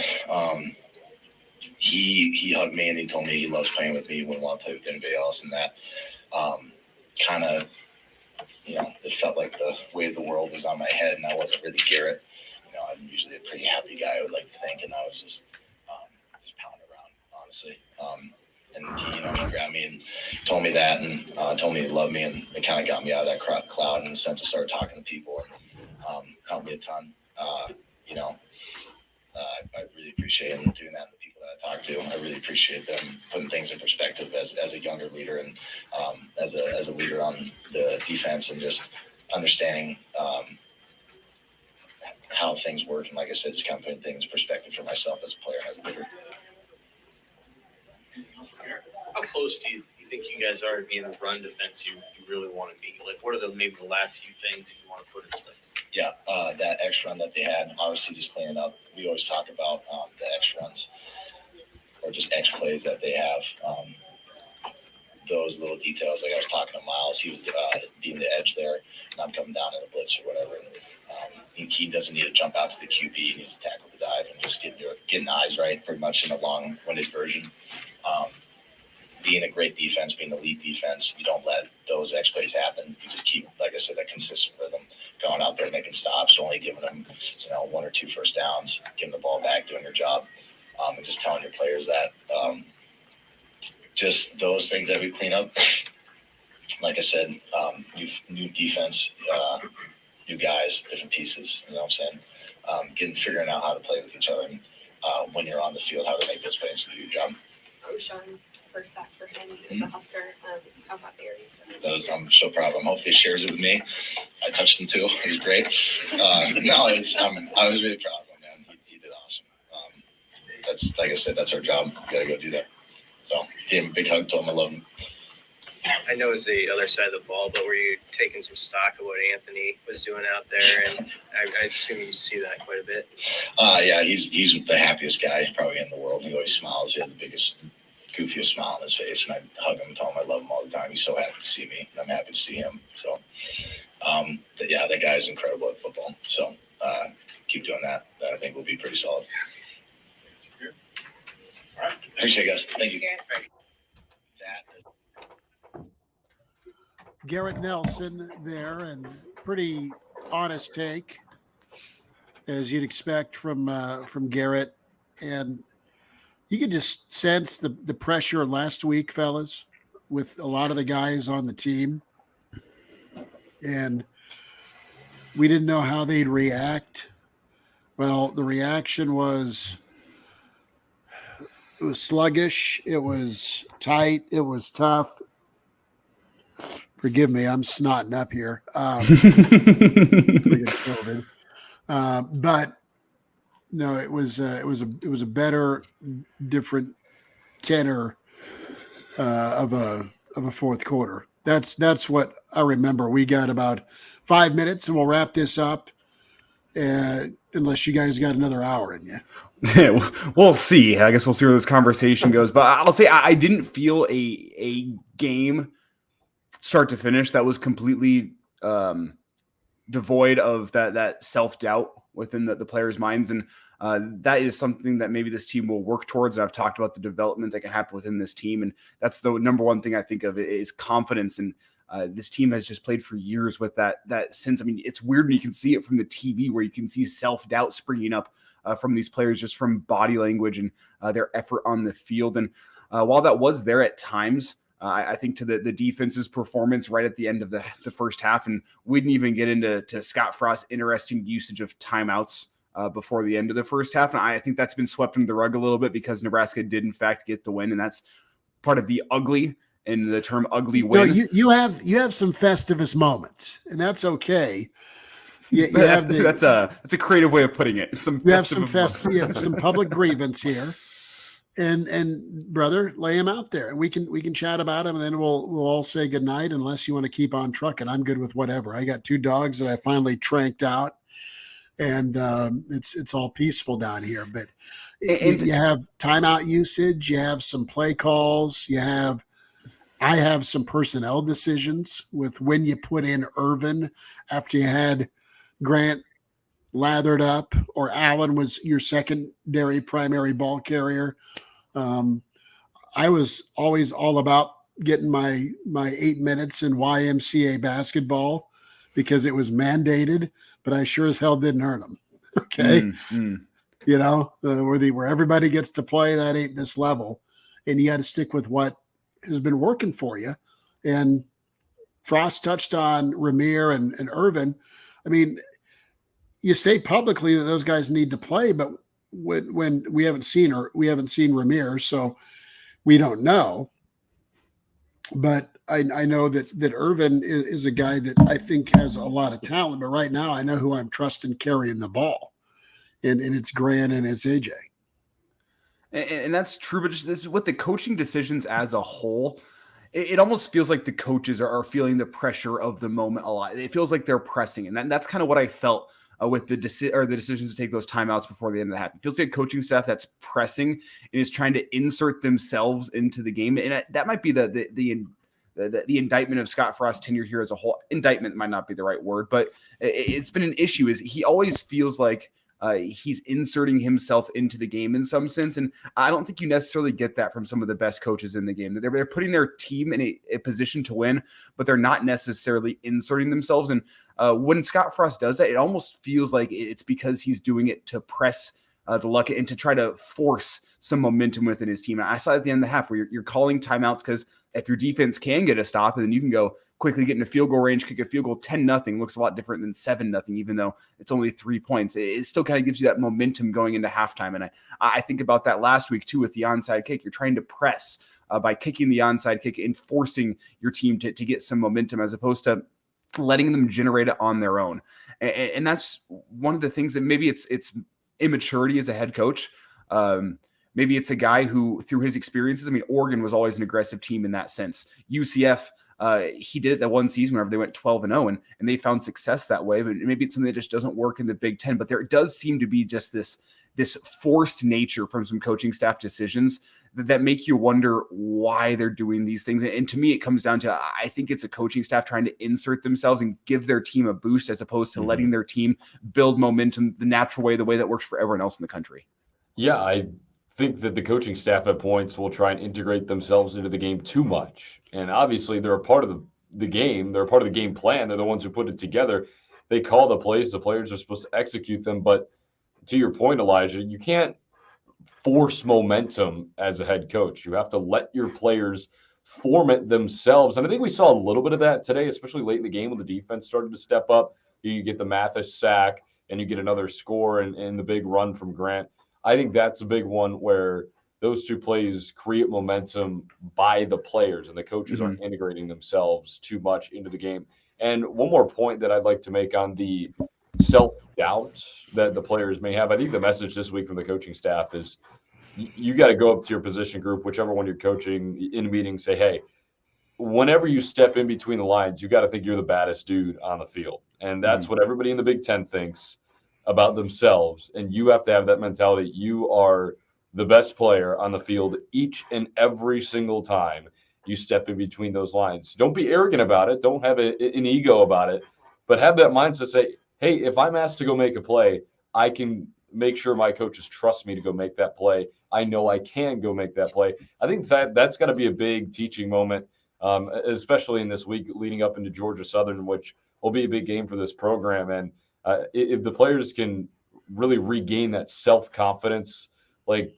He hugged me and he told me he loves playing with me. He wouldn't want to play with anybody else, and that kind of, it felt like the weight of the world was on my head, and I wasn't really Garrett. I'm usually a pretty happy guy, I would like to think, and I was just pounding around, honestly. And he grabbed me and told me that, and told me he loved me, and it kind of got me out of that cloud in the sense to start talking to people, and helped me a ton. I really appreciate him doing that. And the people that I talk to, I really appreciate them putting things in perspective as a younger leader and as a leader on the defense, and just understanding how things work. And like I said, just kind of putting things in perspective for myself as a player and as a leader. How close do you think you guys are to being the run defense you really want to be? Like, what are maybe the last few things that you want to put in place? Yeah, that X run that they had, obviously just cleaning up. We always talk about the X runs or just X plays that they have. Those little details, like I was talking to Miles, he was being the edge there, and I'm coming down in a blitz or whatever. And he doesn't need to jump out to the QB. He needs to tackle the dive and just getting eyes right, pretty much in a long-winded version. Being a great defense, being the lead defense, you don't let those X plays happen. You just keep, like I said, that consistent rhythm, going out there making stops, only giving them, 1 or 2 first downs, giving the ball back, doing your job, and just telling your players that. Just those things that we clean up. Like I said, new defense, new guys, different pieces. You know what I'm saying? Figuring out how to play with each other, and when you're on the field, how to make those plays to do your job. Sean, first sack for him. He was a Husker. How happy are you? I'm so proud of him. Hopefully he shares it with me. I touched him too. It was great. I was really proud of him, man. He did awesome. That's, like I said, that's our job. We got to go do that. So gave him a big hug, told him I love him. I know it's the other side of the ball, but were you taking some stock of what Anthony was doing out there? And I assume you see that quite a bit. Yeah, he's the happiest guy probably in the world. He always smiles. He has the biggest, goofiest smile on his face, and I hug him and tell him I love him all the time. He's so happy to see me, and I'm happy to see him. So, that guy's incredible at football. So keep doing that. I think we'll be pretty solid. All right. Appreciate it, guys. Thank you. Garrett Nelson there, and pretty honest take, as you'd expect from Garrett. And you could just sense the pressure last week, fellas, with a lot of the guys on the team. And we didn't know how they'd react. Well, the reaction was, it was sluggish, it was tight, it was tough. Forgive me, I'm snotting up here. COVID. But no, it was a better, different tenor of a fourth quarter. That's what I remember. We got about 5 minutes, and we'll wrap this up. Unless you guys got another hour in you. Yeah, we'll see. I guess we'll see where this conversation goes. But I'll say I didn't feel a game start to finish that was completely devoid of that self-doubt within the players' minds. And that is something that maybe this team will work towards. I've talked about the development that can happen within this team. And that's the number one thing I think of is confidence. And this team has just played for years with that sense. I mean, it's weird when you can see it from the TV, where you can see self-doubt springing up from these players just from body language and their effort on the field. And while that was there at times, I think to the defense's performance right at the end of the first half, and we didn't even get into Scott Frost's interesting usage of timeouts before the end of the first half. And I think that's been swept under the rug a little bit because Nebraska did in fact get the win, and that's part of the ugly, and the term ugly win. No, you have some Festivus moments, and that's okay. You have that's a creative way of putting it. You have some public grievance here. And brother, lay him out there, and we can chat about him, and then we'll all say goodnight, unless you want to keep on trucking. I'm good with whatever. I got 2 dogs that I finally tranked out, and it's all peaceful down here. But you have timeout usage, you have some play calls, I have some personnel decisions with when you put in Irvin after you had Grant lathered up, or Allen was your secondary primary ball carrier. I was always all about getting my 8 minutes in YMCA basketball because it was mandated, but I sure as hell didn't earn them. Okay. You know, where everybody gets to play, that ain't this level, and you got to stick with what has been working for you. And Frost touched on Ramir and Irvin. I mean, you say publicly that those guys need to play, but when we haven't seen Ramir, so we don't know. But I know that Irvin is a guy that I think has a lot of talent. But right now, I know who I'm trusting carrying the ball, and it's Grant and it's AJ. And that's true, but just with the coaching decisions as a whole, it almost feels like the coaches are feeling the pressure of the moment a lot. It feels like they're pressing, and that's kind of what I felt with the decisions to take those timeouts before the end of the half. It feels like a coaching staff that's pressing and is trying to insert themselves into the game, and that might be the indictment of Scott Frost's tenure here as a whole. Indictment might not be the right word, but it's been an issue. Is he always feels like he's inserting himself into the game in some sense. And I don't think you necessarily get that from some of the best coaches in the game. They're putting their team in a position to win, but they're not necessarily inserting themselves. And when Scott Frost does that, it almost feels like it's because he's doing it to press the luck and to try to force some momentum within his team. And I saw at the end of the half where you're calling timeouts because if your defense can get a stop, and then you can go quickly get into field goal range, kick a field goal. 10-0 looks a lot different than 7-0, even though it's only 3 points. It still kind of gives you that momentum going into halftime. And I think about that last week too with the onside kick. You're trying to press by kicking the onside kick and forcing your team to get some momentum as opposed to letting them generate it on their own. And that's one of the things that maybe it's immaturity as a head coach. Maybe it's a guy who, through his experiences, I mean, Oregon was always an aggressive team in that sense. UCF, he did it that one season whenever they went 12-0 and they found success that way. But maybe it's something that just doesn't work in the Big Ten. But there does seem to be just this forced nature from some coaching staff decisions that make you wonder why they're doing these things. And to me, it comes down to, I think it's a coaching staff trying to insert themselves and give their team a boost as opposed to letting their team build momentum the natural way, the way that works for everyone else in the country. Yeah, I think that the coaching staff at points will try and integrate themselves into the game too much. And obviously they're a part of the game. They're part of the game plan. They're the ones who put it together. They call the plays. The players are supposed to execute them. But to your point, Elijah, you can't force momentum as a head coach. You have to let your players form it themselves. And I think we saw a little bit of that today, especially late in the game when the defense started to step up. You get the Mathis sack and you get another score and the big run from Grant. I think that's a big one where those two plays create momentum by the players, and the coaches aren't integrating themselves too much into the game. And one more point that I'd like to make on the self-doubt that the players may have. I think the message this week from the coaching staff is you got to go up to your position group, whichever one you're coaching, in a meeting, say, hey, whenever you step in between the lines, you got to think you're the baddest dude on the field. And that's what everybody in the Big Ten thinks about themselves. And you have to have that mentality. You are the best player on the field each and every single time you step in between those lines. Don't be arrogant about it. Don't have an ego about it, but have that mindset. Say, hey, if I'm asked to go make a play, I can make sure my coaches trust me to go make that play. I know I can go make that play. I think that's got to be a big teaching moment, especially in this week leading up into Georgia Southern, which will be a big game for this program. And if the players can really regain that self-confidence, like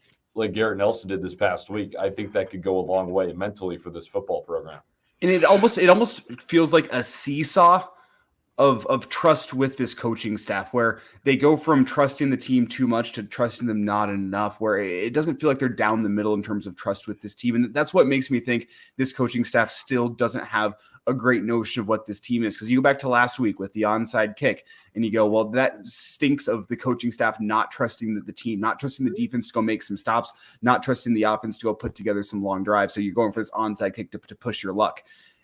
Garrett Nelson did this past week, I think that could go a long way mentally for this football program. And it almost feels like a seesaw of trust with this coaching staff, where they go from trusting the team too much to trusting them not enough, where it doesn't feel like they're down the middle in terms of trust with this team. And that's what makes me think this coaching staff still doesn't have a great notion of what this team is. Because you go back to last week with the onside kick and you go, well, that stinks of the coaching staff not trusting the team, not trusting the defense to go make some stops, not trusting the offense to go put together some long drives. So you're going for this onside kick to push your luck.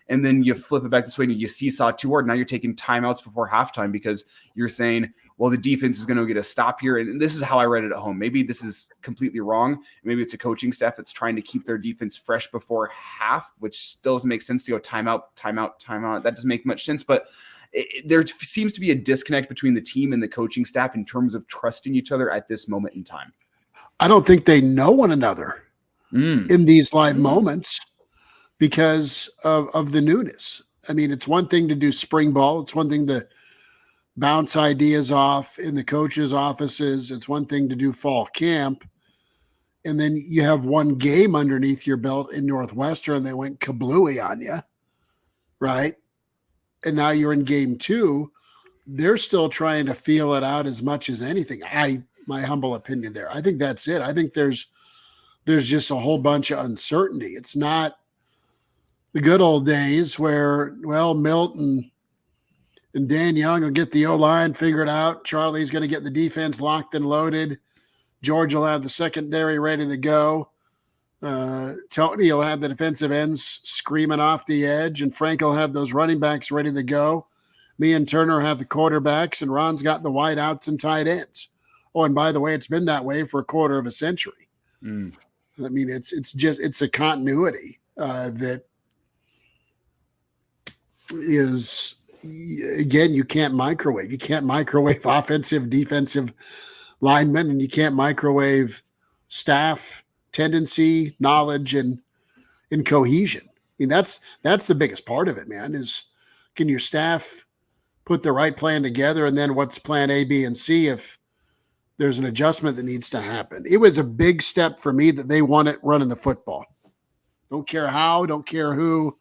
And then you flip it back this way and you seesaw toward. Now you're taking timeouts before halftime because you're saying, well, the defense is going to get a stop here. And this is how I read it at home. Maybe this is completely wrong. Maybe it's a coaching staff that's trying to keep their defense fresh before half, which still doesn't make sense to go timeout. That doesn't make much sense. But there seems to be a disconnect between the team and the coaching staff in terms of trusting each other at this moment in time. I don't think they know one another in these live moments, because of the newness. I mean, it's one thing to do spring ball. It's one thing to bounce ideas off in the coaches' offices. It's one thing to do fall camp. And then you have one game underneath your belt in Northwestern, and they went kablooey on you, right? And now you're in game 2. They're still trying to feel it out as much as anything. My humble opinion there. I think that's it. I think there's just a whole bunch of uncertainty. It's not the good old days where, well, Milton and Dan Young will get the O-line figured out. Charlie's going to get the defense locked and loaded. George will have the secondary ready to go. Tony will have the defensive ends screaming off the edge, and Frank will have those running backs ready to go. Me and Turner have the quarterbacks, and Ron's got the wideouts and tight ends. Oh, and by the way, it's been that way for a quarter of a century. I mean, it's a continuity that is, again, you can't microwave. You can't microwave offensive, defensive linemen, and you can't microwave staff tendency, knowledge, and cohesion. I mean, that's the biggest part of it, man, is can your staff put the right plan together, and then what's plan A, B, and C if there's an adjustment that needs to happen. It was a big step for me that they won it running the football. Don't care how, don't care who,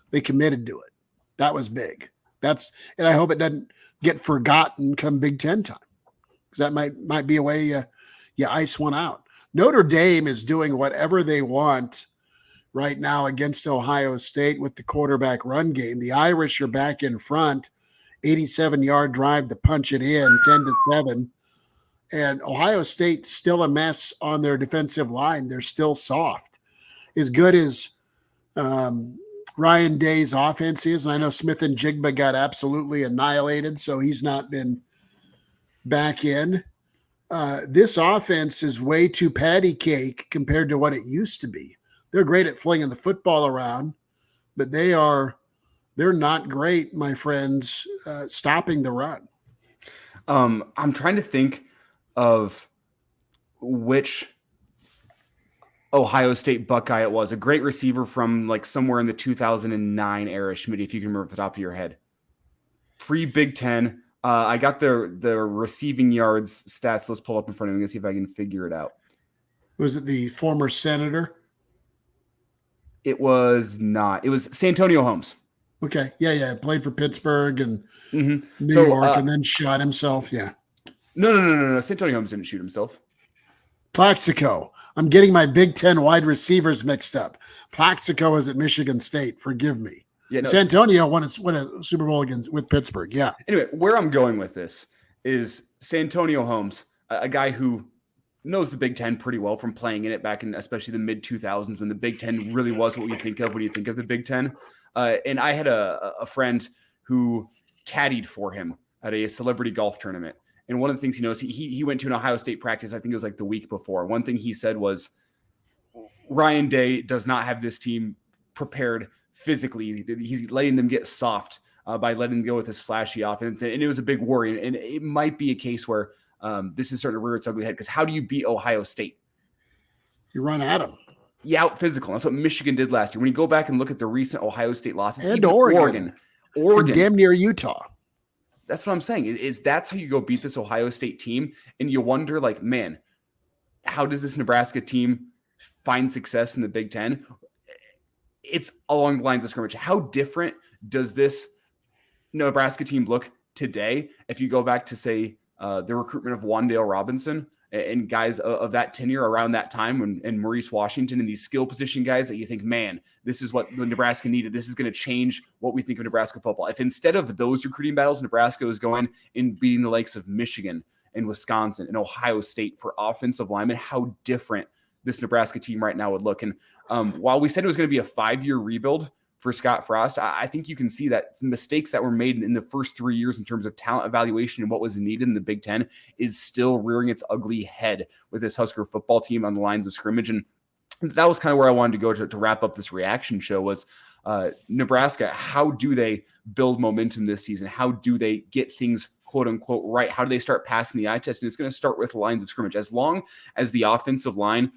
they committed to it. That was big. And I hope it doesn't get forgotten come Big Ten time, because that might be a way you ice one out. Notre Dame is doing whatever they want right now against Ohio State with the quarterback run game. The Irish are back in front, 87-yard drive to punch it in, 10-7. And Ohio State's still a mess on their defensive line. They're still soft. As good as Ryan Day's offense is, and I know Smith and Jigba got absolutely annihilated, so he's not been back in. This offense is way too patty cake compared to what it used to be. They're great at flinging the football around, but they're not great, my friends, stopping the run. I'm trying to think of which Ohio State Buckeye it was. A great receiver from like somewhere in the 2009 era, Schmidt, if you can remember off the top of your head. Pre-Big Ten. I got the receiving yards stats. Let's pull up in front of me and see if I can figure it out. Was it the former senator? It was not. It was Santonio Holmes. Okay. Yeah. Played for Pittsburgh and New So, York and then shot himself. Yeah. No. Santonio Holmes didn't shoot himself. Plaxico. I'm getting my Big Ten wide receivers mixed up. Plaxico is at Michigan State. Forgive me. Yeah, no, Santonio won a Super Bowl with Pittsburgh. Yeah. Anyway, where I'm going with this is Santonio Holmes, a guy who knows the Big Ten pretty well from playing in it back in especially the mid 2000s when the Big Ten really was what you think of when you think of the Big Ten. And I had a friend who caddied for him at a celebrity golf tournament. And one of the things he knows, he went to an Ohio State practice, I think it was like the week before. One thing he said was, Ryan Day does not have this team prepared physically. He's letting them get soft by letting them go with this flashy offense. And it was a big worry. And it might be a case where this is starting to rear its ugly head, because how do you beat Ohio State? You run at them. You out physical. That's what Michigan did last year. When you go back and look at the recent Ohio State losses, and Oregon. And damn near Utah. That's what I'm saying. Is that's how you go beat this Ohio State team. And you wonder, like, man, how does this Nebraska team find success in the Big Ten? It's along the lines of scrimmage. How different does this Nebraska team look today if you go back to, say, the recruitment of Wan'Dale Robinson and guys of that tenure around that time, and Maurice Washington and these skill position guys that you think, man, this is what Nebraska needed. This is going to change what we think of Nebraska football. If instead of those recruiting battles, Nebraska was going and beating the likes of Michigan and Wisconsin and Ohio State for offensive linemen, how different this Nebraska team right now would look. And while we said it was going to be a 5-year rebuild for Scott Frost, I think you can see that the mistakes that were made in the first 3 years in terms of talent evaluation and what was needed in the Big Ten is still rearing its ugly head with this Husker football team on the lines of scrimmage. And that was kind of where I wanted to go to wrap up this reaction show was Nebraska. How do they build momentum this season? How do they get things quote unquote right? How do they start passing the eye test? And it's going to start with the lines of scrimmage. As long as the offensive line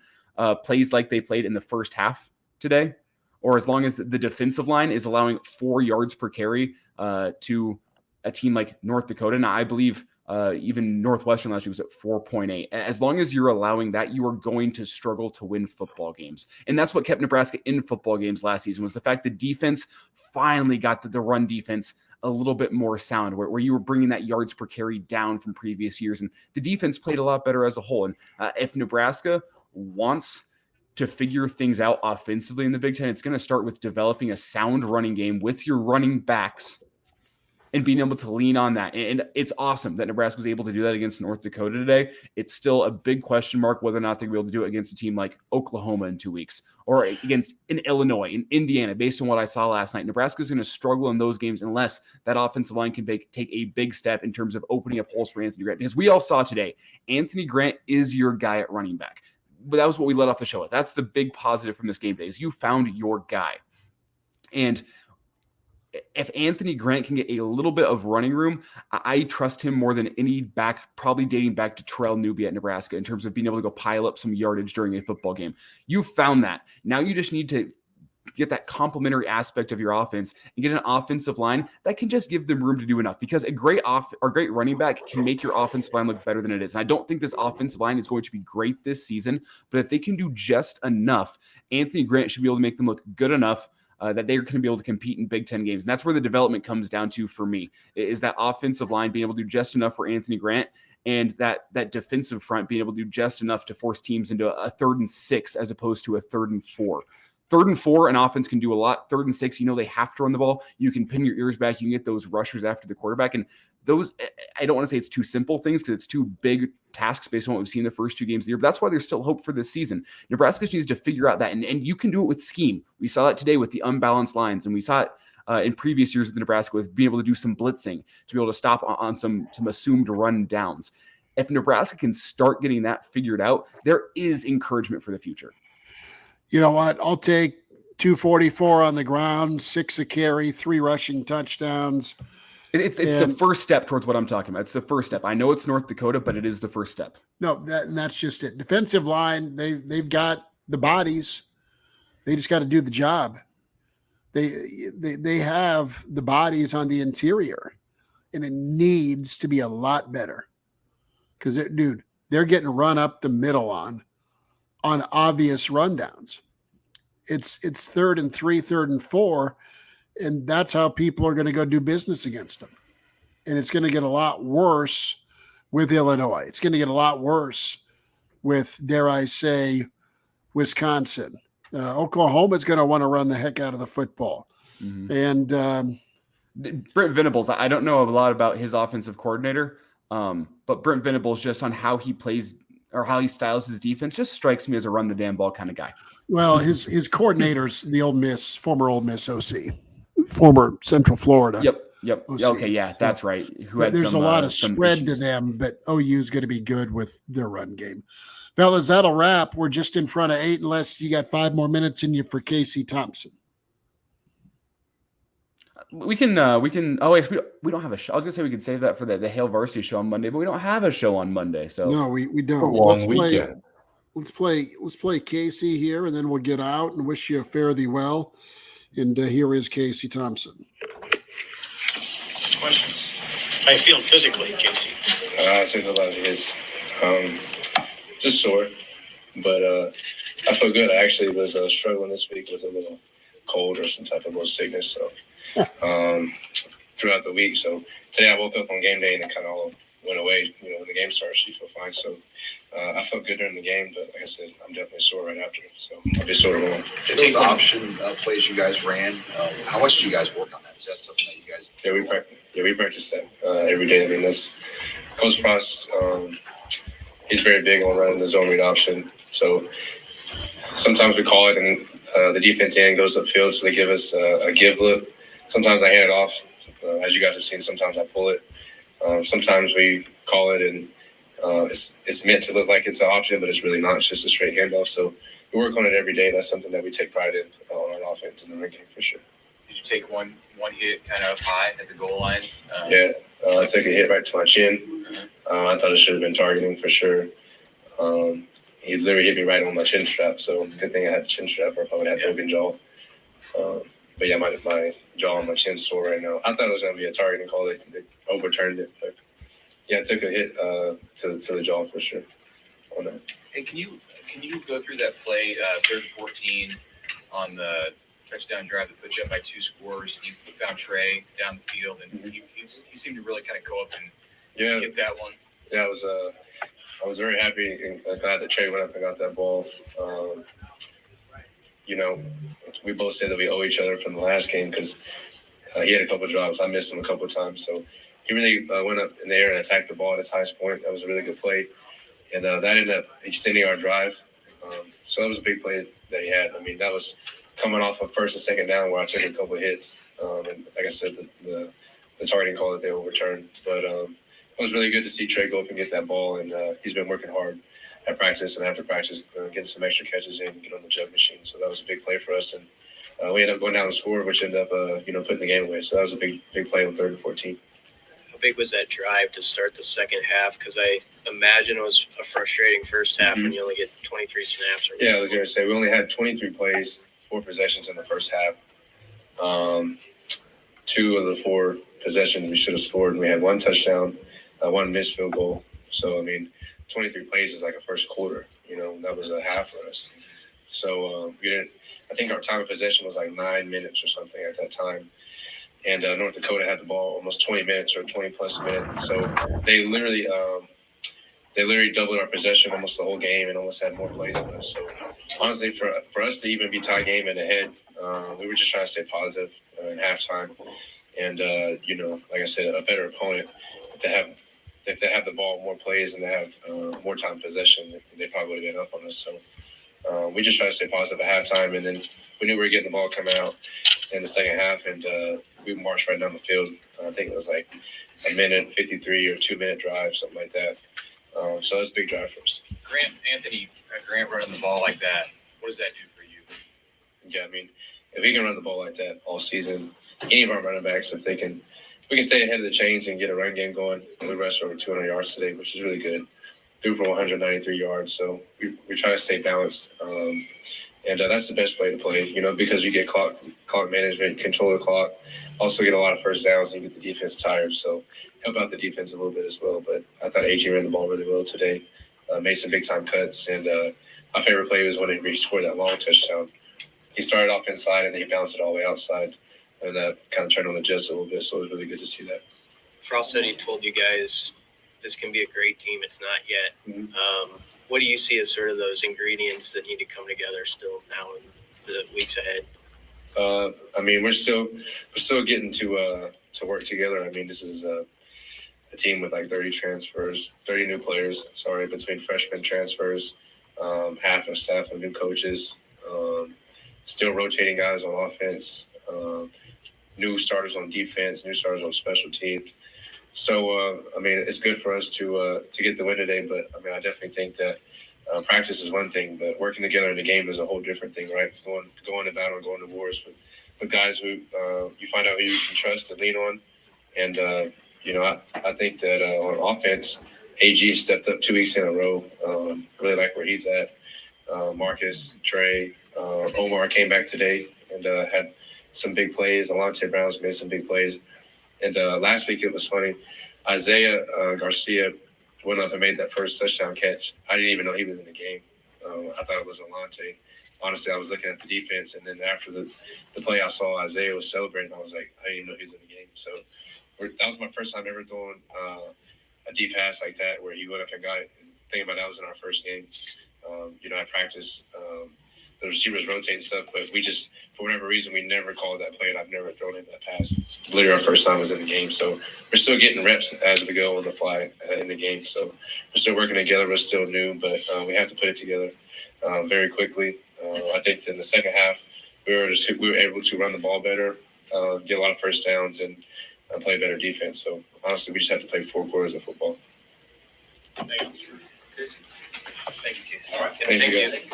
plays like they played in the first half today, or as long as the defensive line is allowing 4 yards per carry to a team like North Dakota. Now, I believe even Northwestern last week was at 4.8. As long as you're allowing that, you are going to struggle to win football games. And that's what kept Nebraska in football games last season, was the fact that defense finally got the run defense a little bit more sound, where you were bringing that yards per carry down from previous years. And the defense played a lot better as a whole. And if Nebraska wants to figure things out offensively in the Big Ten, it's going to start with developing a sound running game with your running backs and being able to lean on that. And it's awesome that Nebraska was able to do that against North Dakota today. It's still a big question mark whether or not they'll be able to do it against a team like Oklahoma in 2 weeks, or against in Illinois, in Indiana. Based on what I saw last night, Nebraska is going to struggle in those games unless that offensive line can take a big step in terms of opening up holes for Anthony Grant. Because we all saw today, Anthony Grant is your guy at running back. But that was what we let off the show with. That's the big positive from this game today, is you found your guy. And if Anthony Grant can get a little bit of running room, I trust him more than any back, probably dating back to Terrell Newby at Nebraska, in terms of being able to go pile up some yardage during a football game. You found that. Now you just need to get that complementary aspect of your offense and get an offensive line that can just give them room to do enough, because a great running back can make your offensive line look better than it is. And I don't think this offensive line is going to be great this season, but if they can do just enough, Anthony Grant should be able to make them look good enough that they're going to be able to compete in Big Ten games. And that's where the development comes down to for me, is that offensive line being able to do just enough for Anthony Grant, and that defensive front being able to do just enough to force teams into a 3rd and 6 as opposed to a 3rd and 4. 3rd and 4, an offense can do a lot. 3rd and 6, they have to run the ball. You can pin your ears back. You can get those rushers after the quarterback. And those, I don't want to say it's two simple things, because it's two big tasks based on what we've seen in the first 2 games of the year. But that's why there's still hope for this season. Nebraska needs to figure out that. And you can do it with scheme. We saw that today with the unbalanced lines. And we saw it in previous years with Nebraska with being able to do some blitzing, to be able to stop on some assumed run downs. If Nebraska can start getting that figured out, there is encouragement for the future. You know what? I'll take 244 on the ground, 6 a carry, 3 rushing touchdowns. It's the first step towards what I'm talking about. It's the first step. I know it's North Dakota, but it is the first step. No, that's just it. Defensive line, they've got the bodies. They just got to do the job. They have the bodies on the interior, and it needs to be a lot better because they're getting run up the middle on obvious rundowns. It's 3rd and 3, 3rd and 4, and that's how people are going to go do business against them. And it's going to get a lot worse with Illinois. It's going to get a lot worse with, dare I say, Wisconsin. Oklahoma's going to want to run the heck out of the football. Mm-hmm. And Brent Venables, I don't know a lot about his offensive coordinator, but Brent Venables, just on how he plays or how he styles his defense, just strikes me as a run the damn ball kind of guy. Well, his coordinator's the former Ole Miss OC, former Central Florida. Yep. OC. Okay, yeah, that's right. There's a lot of spread to them, but OU is going to be good with their run game. Fellas, that'll wrap. We're just in front of 8, unless you got 5 more minutes in you for Casey Thompson. We can. Oh wait, we don't have a show. I was gonna say we could save that for the Hail Varsity show on Monday, but we don't have a show on Monday. So no, we don't. Weekend. Let's play Casey here, and then we'll get out and wish you a fare thee well. And here is Casey Thompson. Questions? How you feeling physically, Casey? I took a lot of hits. Just sore, but I feel good. I actually was struggling this week with a little cold or some type of little sickness. So throughout the week. So today I woke up on game day and it kind of all went away. When the game starts, you feel fine. So I felt good during the game, but like I said, I'm definitely sore right after. So I'll be sore tomorrow. Those option plays you guys ran, how much do you guys work on that? Is that something that you guys? We practice that every day. I mean, that's Coach Frost. He's very big on running the zone read option. So sometimes we call it, and the defense end goes upfield, so they give us a give look. Sometimes I hand it off. As you guys have seen, sometimes I pull it. Sometimes we call it, and it's meant to look like it's an option, but it's really not. It's just a straight handoff. So we work on it every day. That's something that we take pride in on our offense in the run game for sure. Did you take one hit kind of high at the goal line? Yeah, I took a hit right to my chin. I thought it should have been targeting for sure. He literally hit me right on my chin strap. So good thing I had the chin strap, or if I would have had broken jaw. But yeah, my jaw and my chin sore right now. I thought it was going to be a targeting call. They overturned it. But yeah, I took a hit to the jaw for sure on that. Hey, can you go through that play, 3rd and 14 on the touchdown drive that put you up by 2 scores? You found Trey down the field, and he seemed to really kind of go up and get that one. Yeah, I was very happy and glad that Trey went up and got that ball. We both said that we owe each other from the last game because he had a couple of drops. I missed him a couple of times. So he really went up in the air and attacked the ball at its highest point. That was a really good play. And that ended up extending our drive. So that was a big play that he had. I mean, that was coming off of 1st and 2nd down where I took a couple of hits. And like I said, the targeting call that they overturned. But it was really good to see Trey go up and get that ball. And he's been working hard at practice and after practice, getting some extra catches in and get on the jug machine. So that was a big play for us. And we ended up going down and score, which ended up, putting the game away. So that was a big play on 3rd and 14. How big was that drive to start the second half? Because I imagine it was a frustrating first half when you only get 23 snaps. Yeah, I was going to say we only had 23 plays, 4 possessions in the first half. 2 of the 4 possessions we should have scored, and we had 1 touchdown, 1 missed field goal. So, I mean, 23 plays is like a first quarter. That was a half for us. So we didn't. I think our time of possession was like 9 minutes or something at that time. And North Dakota had the ball almost 20 minutes or 20-plus minutes. So they literally doubled our possession almost the whole game and almost had more plays than us. So honestly, for us to even be tie game and ahead, we were just trying to stay positive in halftime. And, like I said, a better opponent, if they have the ball more plays and they have more time possession, they probably would have been up on us. So we just tried to stay positive at halftime, and then we knew we were getting the ball coming out in the second half, and we marched right down the field. I think it was like a minute 53 or 2-minute drive, something like that. So it was a big drive for us. Grant running the ball like that, what does that do for you? Yeah, I mean, if we can run the ball like that all season, any of our running backs, if we can stay ahead of the chains and get a run game going. We rushed over 200 yards today, which is really good. threw for 193 yards. So we try to stay balanced. And that's the best way to play, because you get clock management, control the clock, also get a lot of first downs and you get the defense tired. So help out the defense a little bit as well. But I thought AG ran the ball really well today, made some big-time cuts. And my favorite play was when he scored that long touchdown. He started off inside and then he bounced it all the way outside. And that kind of turned on the Jets a little bit. So it was really good to see that. Frost said he told you guys this can be a great team. It's not yet. Mm-hmm. What do you see as sort of those ingredients that need to come together still now in the weeks ahead? We're still getting to work together. This is a team with like 30 new players. Between freshman transfers, half of staff and new coaches, still rotating guys on offense, new starters on defense, new starters on special teams. So, it's good for us to get the win today, but I definitely think that practice is one thing, but working together in the game is a whole different thing, right? It's going to battle, going to wars with guys who you find out who you can trust and lean on. And, I think that on offense, AG stepped up 2 weeks in a row. Really like where he's at. Marcus, Trey, Omar came back today and had some big plays. Alante Brown's made some big plays. And last week it was funny. Isaiah Garcia went up and made that first touchdown catch. I didn't even know he was in the game. I thought it was Alante. Honestly, I was looking at the defense, and then after the play, I saw Isaiah was celebrating. I was like, I didn't even know he was in the game. So that was my first time ever throwing a deep pass like that where he went up and got it. And thinking about that was in our first game. I practiced the receivers rotate stuff, but we just, for whatever reason, we never called that play, and I've never thrown in that pass. Literally our first time was in the game, so we're still getting reps as we go on the fly in the game. So we're still working together. We're still new, but we have to put it together very quickly. I think in the second half, we were able to run the ball better, get a lot of first downs, and play better defense. So honestly, we just have to play 4 quarters of football. Thank you. Thank you, Keith. All right. Thank you, guys.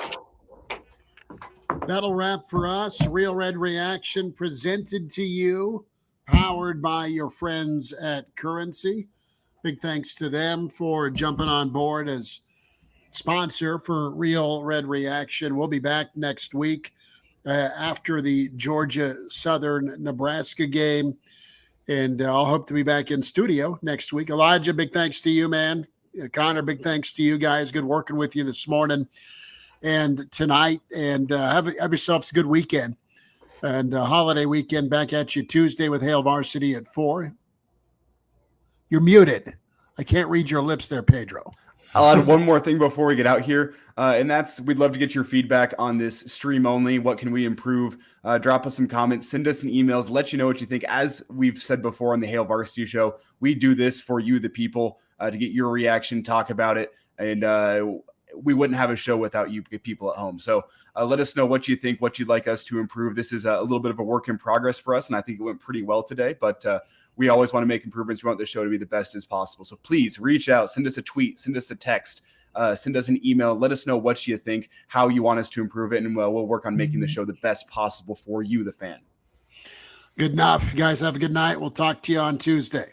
That'll wrap for us. Real Red Reaction presented to you, powered by your friends at Currency. Big thanks to them for jumping on board as sponsor for Real Red Reaction. We'll be back next week after the Georgia Southern Nebraska game. And I'll hope to be back in studio next week. Elijah, big thanks to you, man. Connor, big thanks to you guys. Good working with you this morning and tonight. And have yourselves a good weekend. And holiday weekend back at you Tuesday with Hail Varsity at 4. You're muted. I can't read your lips there, Pedro. I'll add one more thing before we get out here, and that's we'd love to get your feedback on this stream only. What can we improve? Drop us some comments, send us some emails, let you know what you think. As we've said before on the Hail Varsity Show, we do this for you, the people, to get your reaction, talk about it, and we wouldn't have a show without you people at home. So let us know what you think, what you'd like us to improve. This is a little bit of a work in progress for us, and I think it went pretty well today, but we always want to make improvements. We want the show to be the best as possible. So please reach out, send us a tweet, send us a text, send us an email. Let us know what you think, how you want us to improve it, and we'll work on making the show the best possible for you, the fan. Good enough. You guys have a good night. We'll talk to you on Tuesday.